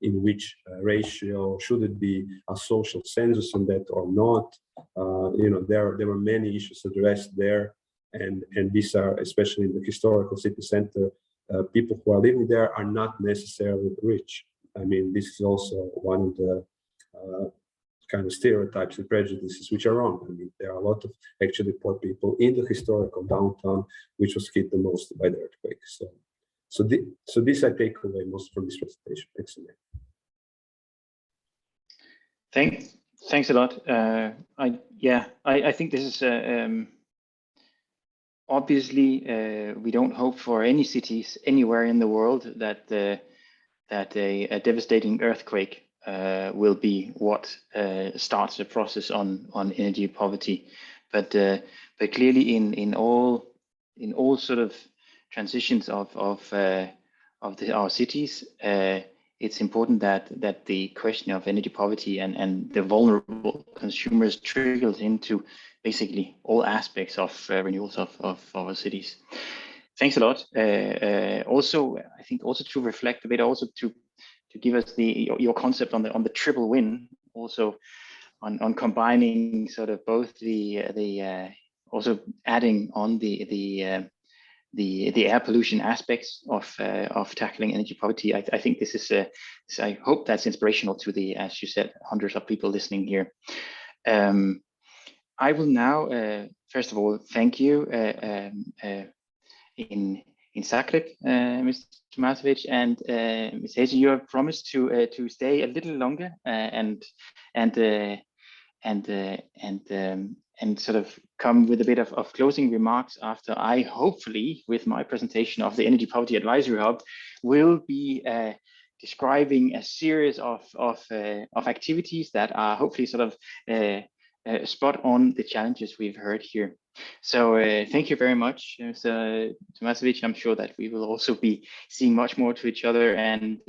In which ratio? Should it be a social census on that or not? There were many issues addressed there, and these are, especially in the historical city center, people who are living there are not necessarily rich. I mean, this is also one of the kind of stereotypes and prejudices which are wrong. I mean, there are a lot of actually poor people in the historical downtown, which was hit the most by the earthquake. So this I take away most from this presentation. Thanks again. Thanks a lot. I think this is obviously we don't hope for any cities anywhere in the world that a devastating earthquake will be what starts the process on energy poverty, but clearly in all sort of transitions of our cities, it's important that the question of energy poverty and the vulnerable consumers trickles into basically all aspects of renewals of our cities. Thanks a lot. Also, I think also to reflect a bit, also to give us your concept on the triple win, also on combining sort of both the also adding on the air pollution aspects of tackling energy poverty. I think this is I hope that's inspirational to the, as you said, hundreds of people listening here. I will now first of all thank you in Zagreb, Mr. Tomasevic, and Ms. Hesse, you have promised to stay a little longer and sort of come with a bit of closing remarks after I hopefully, with my presentation of the Energy Poverty Advisory Hub, will be describing a series of activities that are hopefully sort of spot on the challenges we've heard here. So thank you very much, Mr. Tomasevic. I'm sure that we will also be seeing much more to each other, and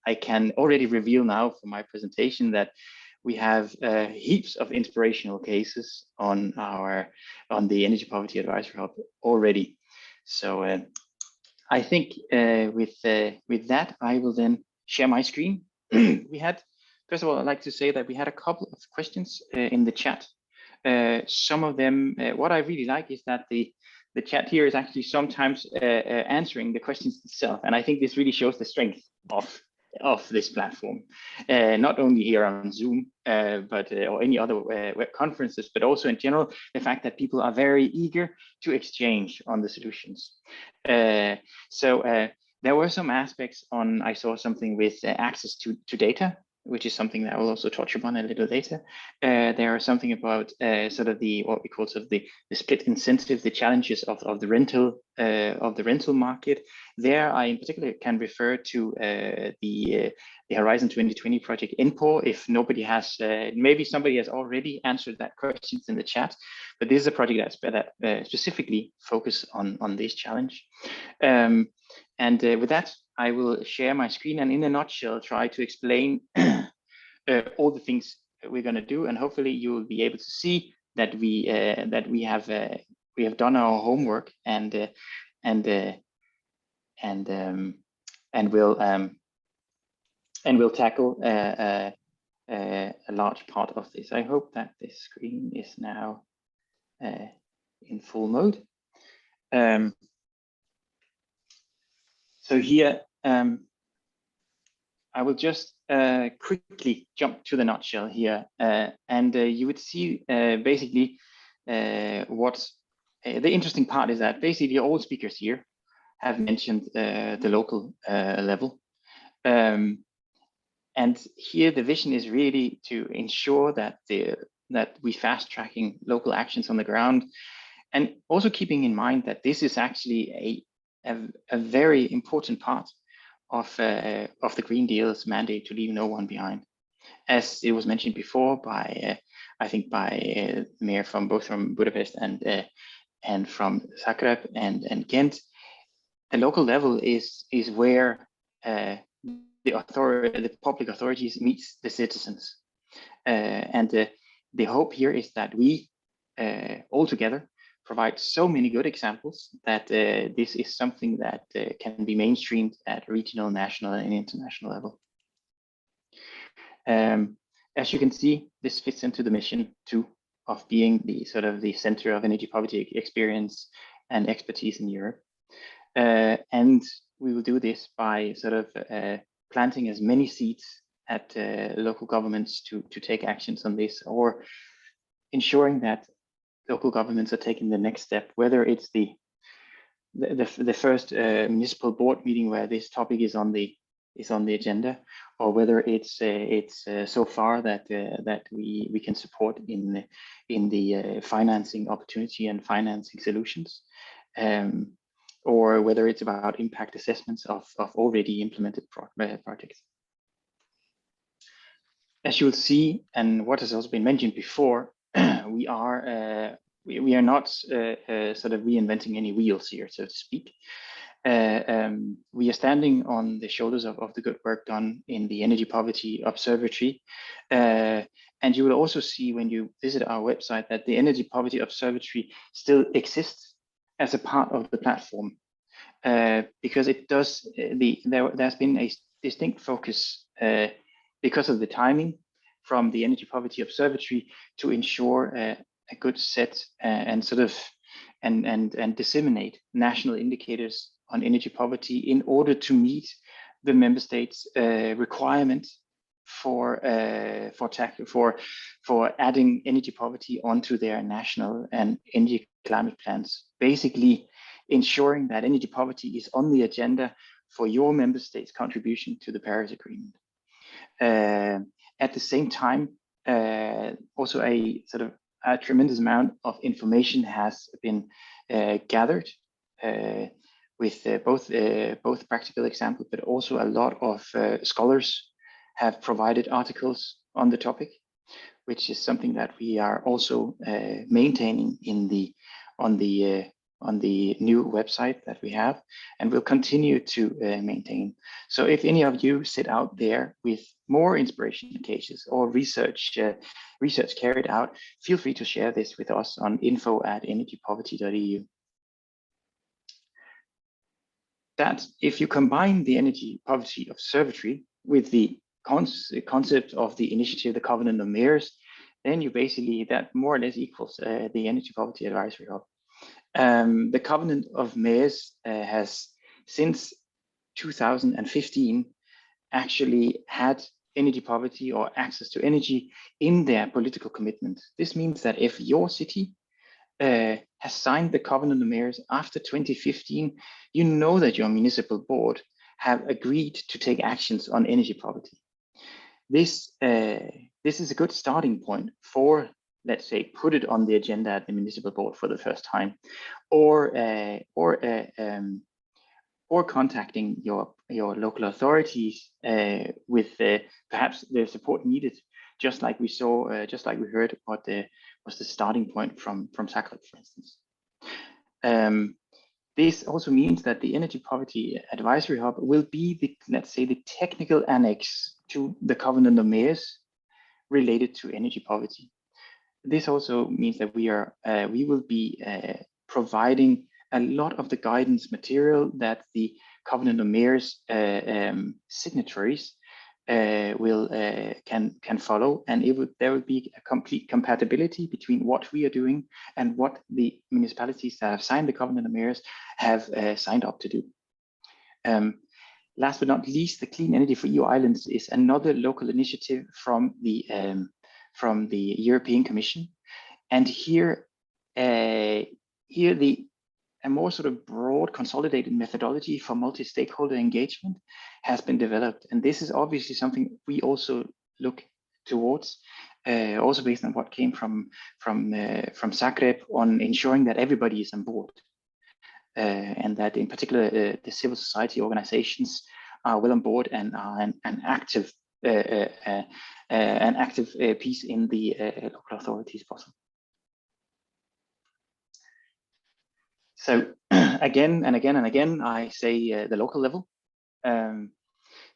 I can already reveal now from my presentation that we have heaps of inspirational cases on the Energy Poverty Advisory Hub already. So I think with that, I will then share my screen. First of all, I'd like to say that we had a couple of questions in the chat. Some of them, what I really like is that the chat here is actually sometimes answering the questions itself. And I think this really shows the strength of of this platform, not only here on Zoom, but or any other web conferences, but also in general, the fact that people are very eager to exchange on the solutions. So there were some aspects on, I saw something with access to data, which is something that I will also touch upon a little later. There are something about sort of the what we call sort of the split incentive, the challenges of the rental market. There, I in particular can refer to the Horizon 2020 project EPAH. If nobody has, maybe somebody has already answered that question in the chat, but this is a project that specifically focus on this challenge. And with that, I will share my screen and in a nutshell try to explain all the things we're going to do, and hopefully you will be able to see that we have done our homework and we'll tackle a large part of this. I hope that this screen is now in full mode. So here, I will just quickly jump to the nutshell here, and you would see basically what the interesting part is that basically all speakers here have mentioned the local level. And here the vision is really to ensure that we fast tracking local actions on the ground, and also keeping in mind that this is actually a very important part of the Green Deal's mandate to leave no one behind. As it was mentioned before by, I think by the mayor from both from Budapest and from Zagreb and Ghent, the local level is where the public authorities meets the citizens. And the hope here is that we all together provide so many good examples that this is something that can be mainstreamed at regional, national, and international level. As you can see, this fits into the mission too of being the sort of the center of energy poverty experience and expertise in Europe. And we will do this by sort of planting as many seeds at local governments to take actions on this, or ensuring that local governments are taking the next step, whether it's the first municipal board meeting where this topic is on the agenda, or whether it's so far that we can support in the financing opportunity and financing solutions, or whether it's about impact assessments of already implemented projects. As you will see, and what has also been mentioned before, we are not sort of reinventing any wheels here, so to speak. We are standing on the shoulders of the good work done in the Energy Poverty Observatory. And you will also see when you visit our website that the Energy Poverty Observatory still exists as a part of the platform, because it does there's been a distinct focus because of the timing from the Energy Poverty Observatory to ensure a good set and sort of and disseminate national indicators on energy poverty in order to meet the member states' requirements for adding energy poverty onto their national and energy climate plans. Basically, ensuring that energy poverty is on the agenda for your member state's contribution to the Paris Agreement. At the same time, also a tremendous amount of information has been gathered with both practical examples, but also a lot of scholars have provided articles on the topic, which is something that we are also maintaining on the new website that we have, and will continue to maintain. So if any of you sit out there with more inspiration cases or research carried out, feel free to share this with us on info@energypoverty.eu. That if you combine the Energy Poverty Observatory with the concept of the initiative, the Covenant of Mayors, then you basically, that more or less equals the Energy Poverty Advisory Hub. The Covenant of Mayors has since 2015 actually had energy poverty or access to energy in their political commitment. This means that if your city has signed the Covenant of Mayors after 2015, you know that your municipal board have agreed to take actions on energy poverty. This is a good starting point for, let's say, put it on the agenda at the municipal board for the first time, or contacting your local authorities with perhaps the support needed, just like we saw, just like we heard what was the starting point from Zagreb, for instance. This also means that the Energy Poverty Advisory Hub will be the, let's say, the technical annex to the Covenant of Mayors related to energy poverty. This also means that we will be providing a lot of the guidance material that the Covenant of Mayors signatories can follow, and there will be a complete compatibility between what we are doing and what the municipalities that have signed the Covenant of Mayors have signed up to do. Last but not least, the Clean Energy for EU Islands is another local initiative from the European Commission, and here a more sort of broad consolidated methodology for multi-stakeholder engagement has been developed. And this is obviously something we also look towards, also based on what came from Zagreb, on ensuring that everybody is on board. And that in particular, the civil society organizations are well on board and are an active piece in the local authorities possible. So again and again and again, I say the local level,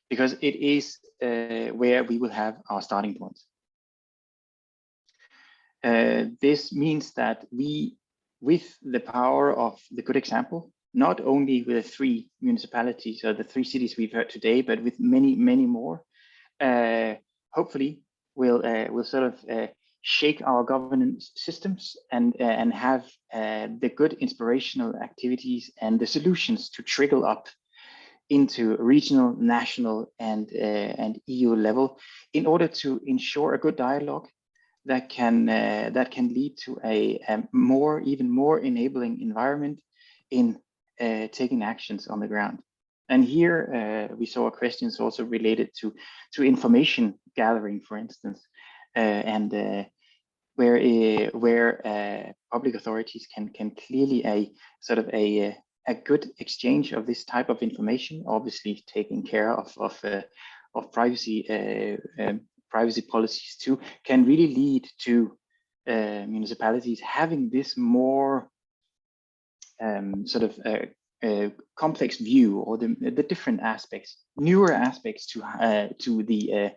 because it is where we will have our starting point. This means that we, with the power of the good example, not only with the 3 municipalities or the 3 cities we've heard today, but with many, many more, hopefully will sort of shake our governance systems and have the good inspirational activities and the solutions to trickle up into regional, national, and EU level in order to ensure a good dialogue that can lead to a even more enabling environment in taking actions on the ground. And here we saw questions also related to information gathering, for instance, and where public authorities can clearly a good exchange of this type of information, obviously taking care of privacy policies too, can really lead to municipalities having this more complex view, or the different aspects, newer aspects to the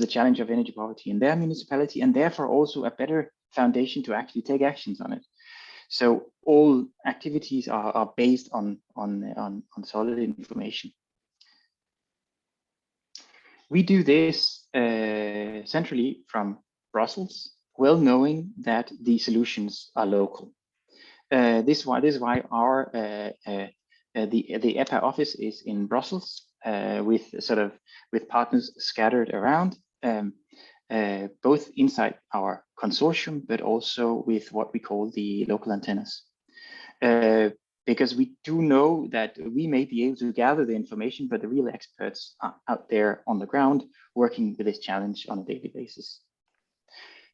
challenge of energy poverty in their municipality, and therefore also a better foundation to actually take actions on it. So all activities are based on solid information. We do this centrally from Brussels, well knowing that the solutions are local. This is why our the EPA office is in Brussels, with partners scattered around, both inside our consortium, but also with what we call the local antennas. Because we do know that we may be able to gather the information, but the real experts are out there on the ground working with this challenge on a daily basis.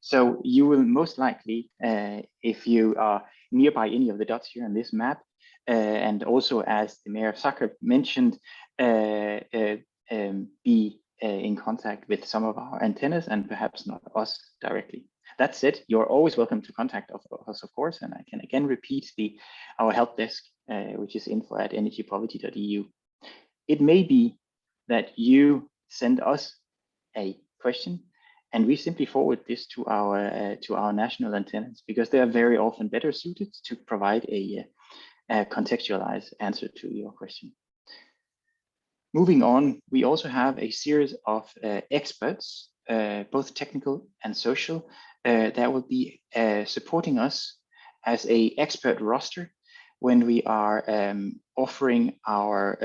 So you will most likely, if you are nearby any of the dots here on this map, and also as the Mayor of Zagreb mentioned, be in contact with some of our antennas and perhaps not us directly. That said, you're always welcome to contact us, of course, and I can again repeat our help desk, which is info@energypoverty.eu. It may be that you send us a question and we simply forward this to our national antennas, because they are very often better suited to provide a contextualized answer to your question. Moving on, we also have a series of experts, both technical and social, that will be supporting us as an expert roster when we are offering our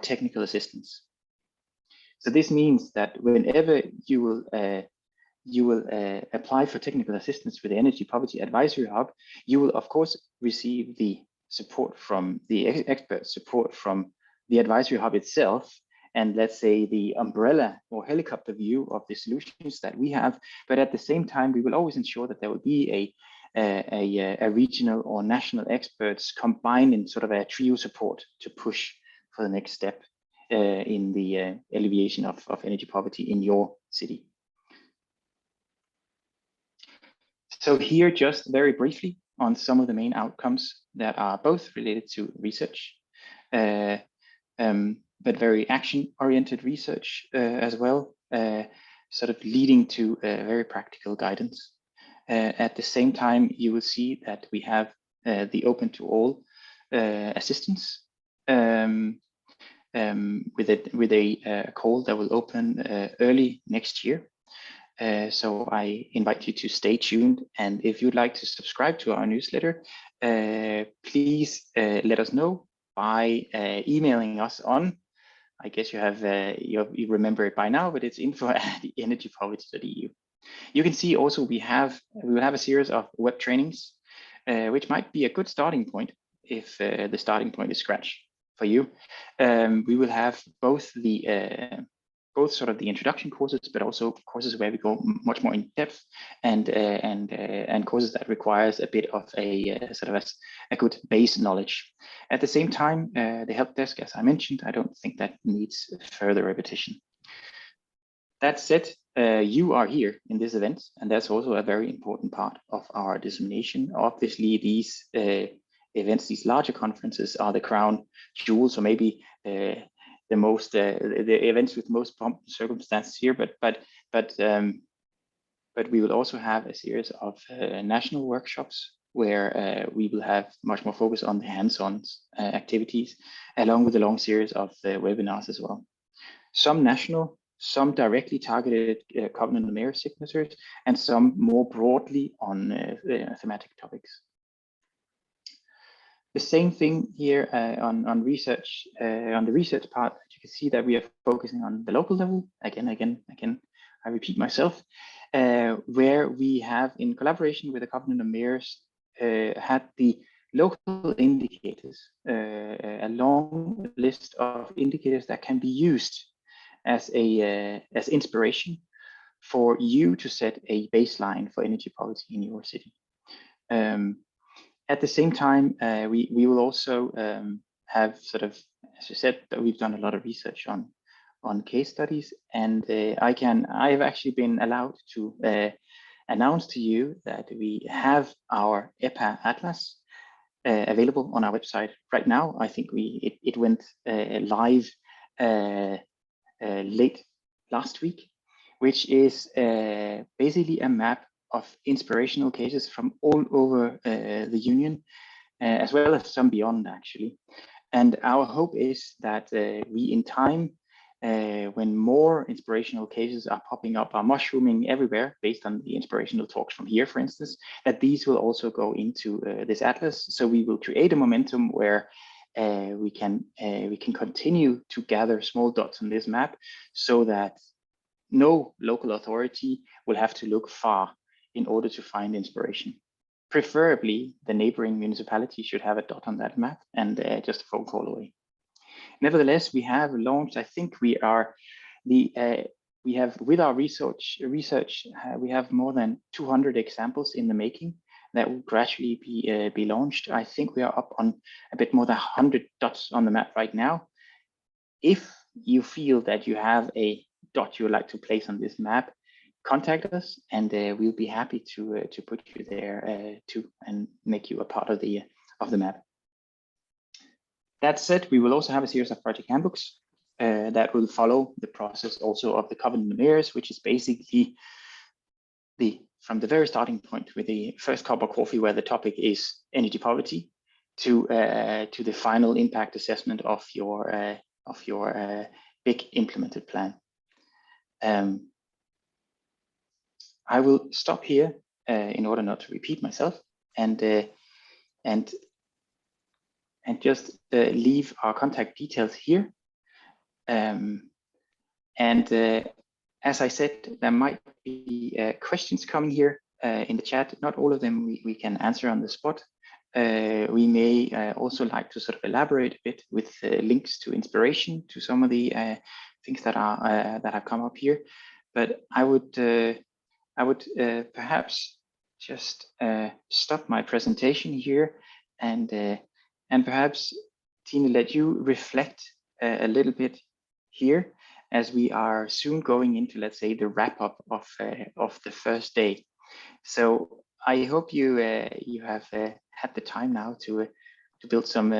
technical assistance. So this means that whenever you will apply for technical assistance with the Energy Poverty Advisory Hub, you will of course receive the support from the expert support from the Advisory Hub itself, and let's say the umbrella or helicopter view of the solutions that we have. But at the same time, we will always ensure that there will be a regional or national experts combined in sort of a trio support to push for the next step in the alleviation of energy poverty in your city. So here, just very briefly on some of the main outcomes that are both related to research, but very action-oriented research as well, sort of leading to very practical guidance. At the same time, you will see that we have the open to all assistance with a call that will open early next year. So I invite you to stay tuned, and if you'd like to subscribe to our newsletter, please let us know by emailing us on, I guess you have you remember it by now, but it's info@energypoverty.eu. You can see also we will have a series of web trainings, which might be a good starting point if the starting point is Scratch for you. We will have both sort of the introduction courses, but also courses where we go much more in depth, and courses that requires a bit of a sort of a good base knowledge. At the same time, the help desk, as I mentioned, I don't think that needs further repetition. That said, you are here in this event, and that's also a very important part of our dissemination. Obviously, these events, these larger conferences, are the crown jewels, or maybe the events with most pomp and circumstances here. But we will also have a series of national workshops where we will have much more focus on the hands-on activities, along with a long series of webinars as well. Some national, some directly targeted Covenant of Mayors signatures, and some more broadly on thematic topics. The same thing here on research, on the research part. You can see that we are focusing on the local level. Again, I repeat myself, where we have, in collaboration with the Covenant of Mayors, had the local indicators, a long list of indicators that can be used as inspiration for you to set a baseline for energy poverty in your city. At the same time, we will also have sort of, as you said, that we've done a lot of research on case studies, and I have actually been allowed to announce to you that we have our Epa Atlas available on our website right now. I think it went live late last week, which is basically a map of inspirational cases from all over the Union, as well as some beyond, actually. And our hope is that we, in time, when more inspirational cases are popping up, are mushrooming everywhere, based on the inspirational talks from here, for instance, that these will also go into this atlas. So we will create a momentum where we can continue to gather small dots on this map, so that no local authority will have to look far in order to find inspiration. Preferably, the neighboring municipality should have a dot on that map, and just a phone call away. Nevertheless, we have launched, I think we have with our research, we have more than 200 examples in the making that will gradually be launched. I think we are up on a bit more than 100 dots on the map right now. If you feel that you have a dot you would like to place on this map, contact us, and we'll be happy to put you there too, and make you a part of the map. That said, we will also have a series of project handbooks that will follow the process also of the Covenant of Mayors, which is basically from the very starting point with the first cup of coffee, where the topic is energy poverty, to the final impact assessment of your big implemented plan. I will stop here in order not to repeat myself, and just leave our contact details here. And And as I said, there might be questions coming here in the chat. Not all of them we can answer on the spot. We may also like to sort of elaborate a bit with links to inspiration to some of the things that are that have come up here. But I would perhaps just stop my presentation here and perhaps Tina, let you reflect a little bit here as we are soon going into, let's say, the wrap up of the first day. So I hope you you have had the time now to build some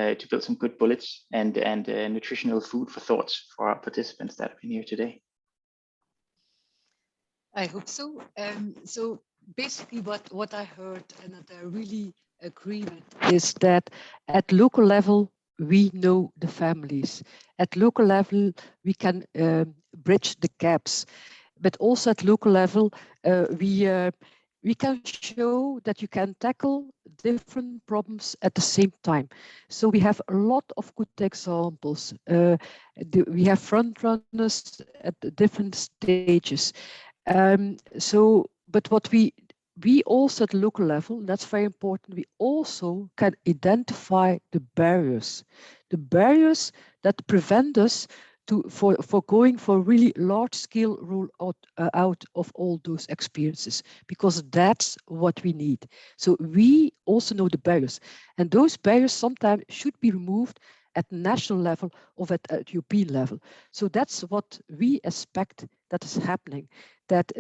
good bullets and nutritional food for thoughts for our participants that have been here today. I hope so. So basically what I heard and that I really agree with is that at local level, we know the families. At local level, we can bridge the gaps. But also at local level, we can show that you can tackle different problems at the same time. So we have a lot of good examples. We have front runners at the different stages. But what we also at the local level, that's very important, we also can identify the barriers that prevent us for going for really large scale roll out of all those experiences, because that's what we need. So we also know the barriers, and those barriers sometimes should be removed at national level or at European level. So that's what we expect that is happening, that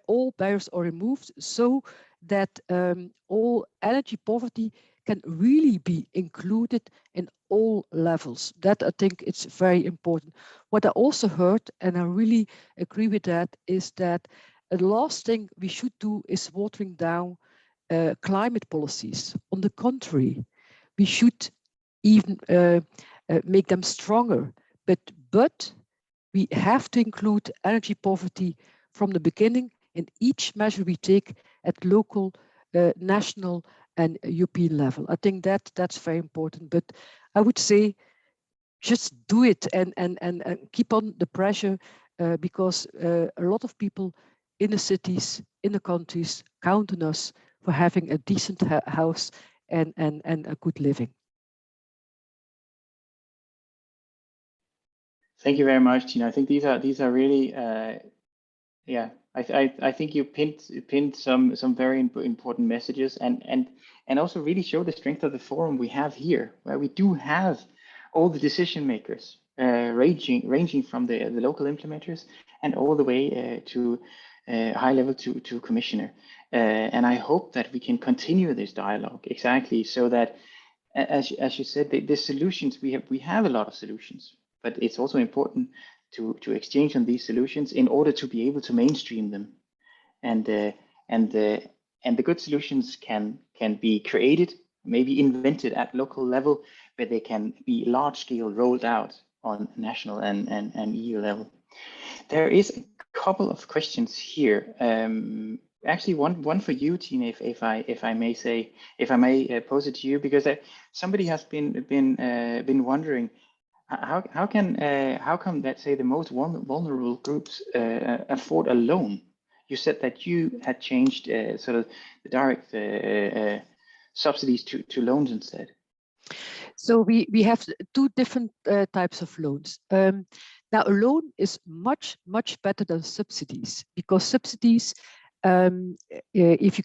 all barriers are removed so that all energy poverty can really be included in all levels. That I think it's very important. What I also heard, and I really agree with that, is that the last thing we should do is watering down climate policies. On the contrary, we should even make them stronger. But we have to include energy poverty from the beginning in each measure we take at local, national, and European level. I think that's very important. But I would say just do it and keep on the pressure because a lot of people in the cities, in the countries, count on us for having a decent house and a good living. Thank you very much, Tina. I think these are really, yeah. I think you pinned some very important messages and also really show the strength of the forum we have here, where we do have all the decision makers, ranging from the local implementers and all the way to high level to commissioner. And I hope that we can continue this dialogue exactly so that, as you said, the solutions we have a lot of solutions. But it's also important to exchange on these solutions in order to be able to mainstream them, and the good solutions can be created, maybe invented at local level, but they can be large scale rolled out on national and EU level. There is a couple of questions here. Actually, one for you, Tina, if I may pose it to you, because somebody has been wondering. How come, let's say, the most vulnerable groups afford a loan? You said that you had changed sort of the direct subsidies to loans instead. So we have two different types of loans. Now, a loan is much better than subsidies, because subsidies, if you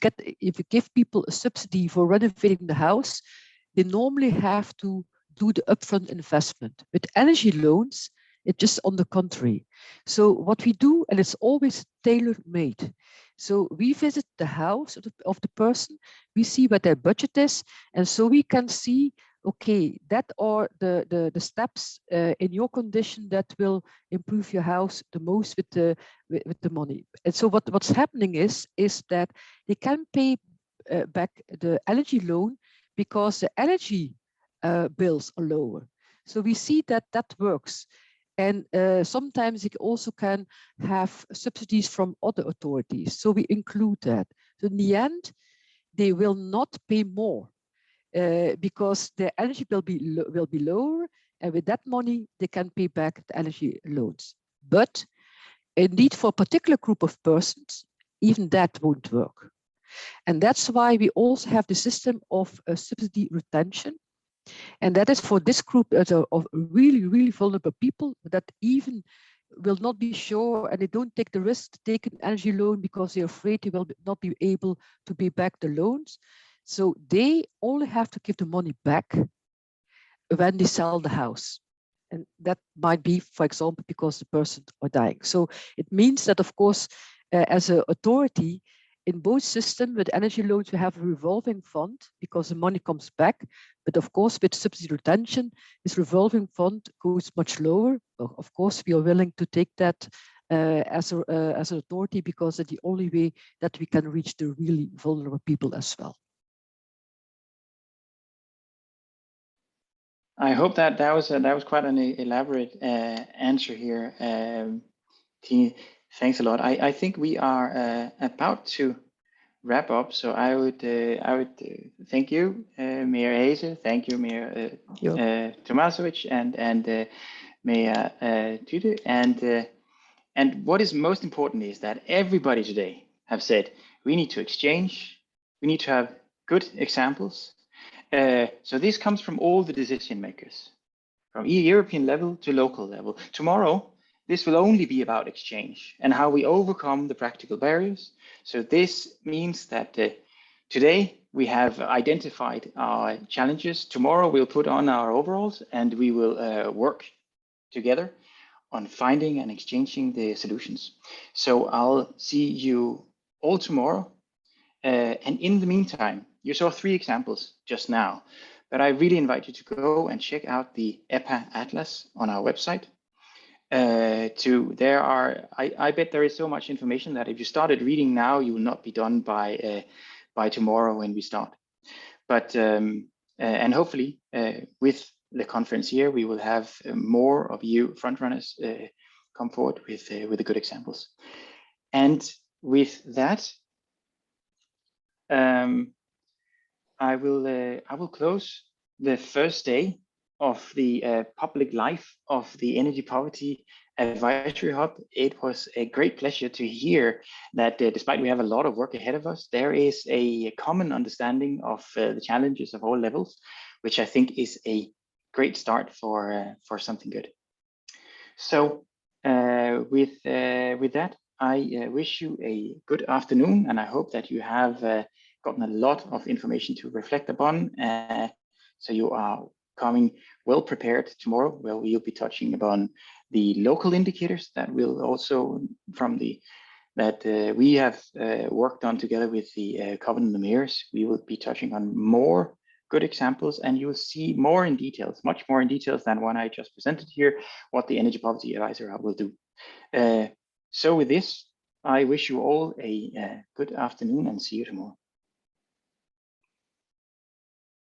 give people a subsidy for renovating the house, they normally have to do the upfront investment. With energy loans, it's just on the contrary. So what we do, and it's always tailor-made. So we visit the house of the person, we see what their budget is, and so we can see, okay, that are the steps in your condition that will improve your house the most with the money. And so what's happening is that they can pay back the energy loan because the energy bills are lower. So we see that works. And sometimes it also can have subsidies from other authorities. So we include that. So in the end, they will not pay more because their energy bill will be lower. And with that money, they can pay back the energy loans. But indeed, for a particular group of persons, even that won't work. And that's why we also have the system of subsidy retention. And that is for this group of really, really vulnerable people that even will not be sure and they don't take the risk to take an energy loan because they're afraid they will not be able to pay back the loans. So they only have to give the money back when they sell the house. And that might be, for example, because the person are dying. So it means that, of course, as an authority, in both systems with energy loans, we have a revolving fund because the money comes back. But of course, with subsidy retention, this revolving fund goes much lower. Of course, we are willing to take that as an authority because it's the only way that we can reach the really vulnerable people as well. I hope that was quite an elaborate answer here, Tine. Thanks a lot. I think we are about to wrap up, so I would thank you, Mayor Heze, thank you, Mayor Tomasovic, and Mayor Tude, and what is most important is that everybody today have said we need to exchange, we need to have good examples. So this comes from all the decision makers, from European level to local level. Tomorrow, this will only be about exchange and how we overcome the practical barriers. So this means that today we have identified our challenges. Tomorrow we'll put on our overalls and we will work together on finding and exchanging the solutions. So I'll see you all tomorrow. And in the meantime, you saw 3 examples just now, but I really invite you to go and check out the EPA Atlas on our website. I bet there is so much information that if you started reading now, you will not be done by tomorrow when we start. But and hopefully with the conference here, we will have more of you frontrunners come forward with the good examples. And with that, I will close the first day of the public life of the Energy Poverty Advisory Hub. It was a great pleasure to hear that despite we have a lot of work ahead of us, there is a common understanding of the challenges of all levels, which I think is a great start for something good. So with that, I wish you a good afternoon, and I hope that you have gotten a lot of information to reflect upon. So you are coming well prepared tomorrow, where we'll be touching upon the local indicators that will also we have worked on together with the Covenant of Mayors. We will be touching on more good examples, and you will see more in details, much more in details than one I just presented here, what the Energy Poverty Advisory Hub will do. So with this, I wish you all a good afternoon and see you tomorrow.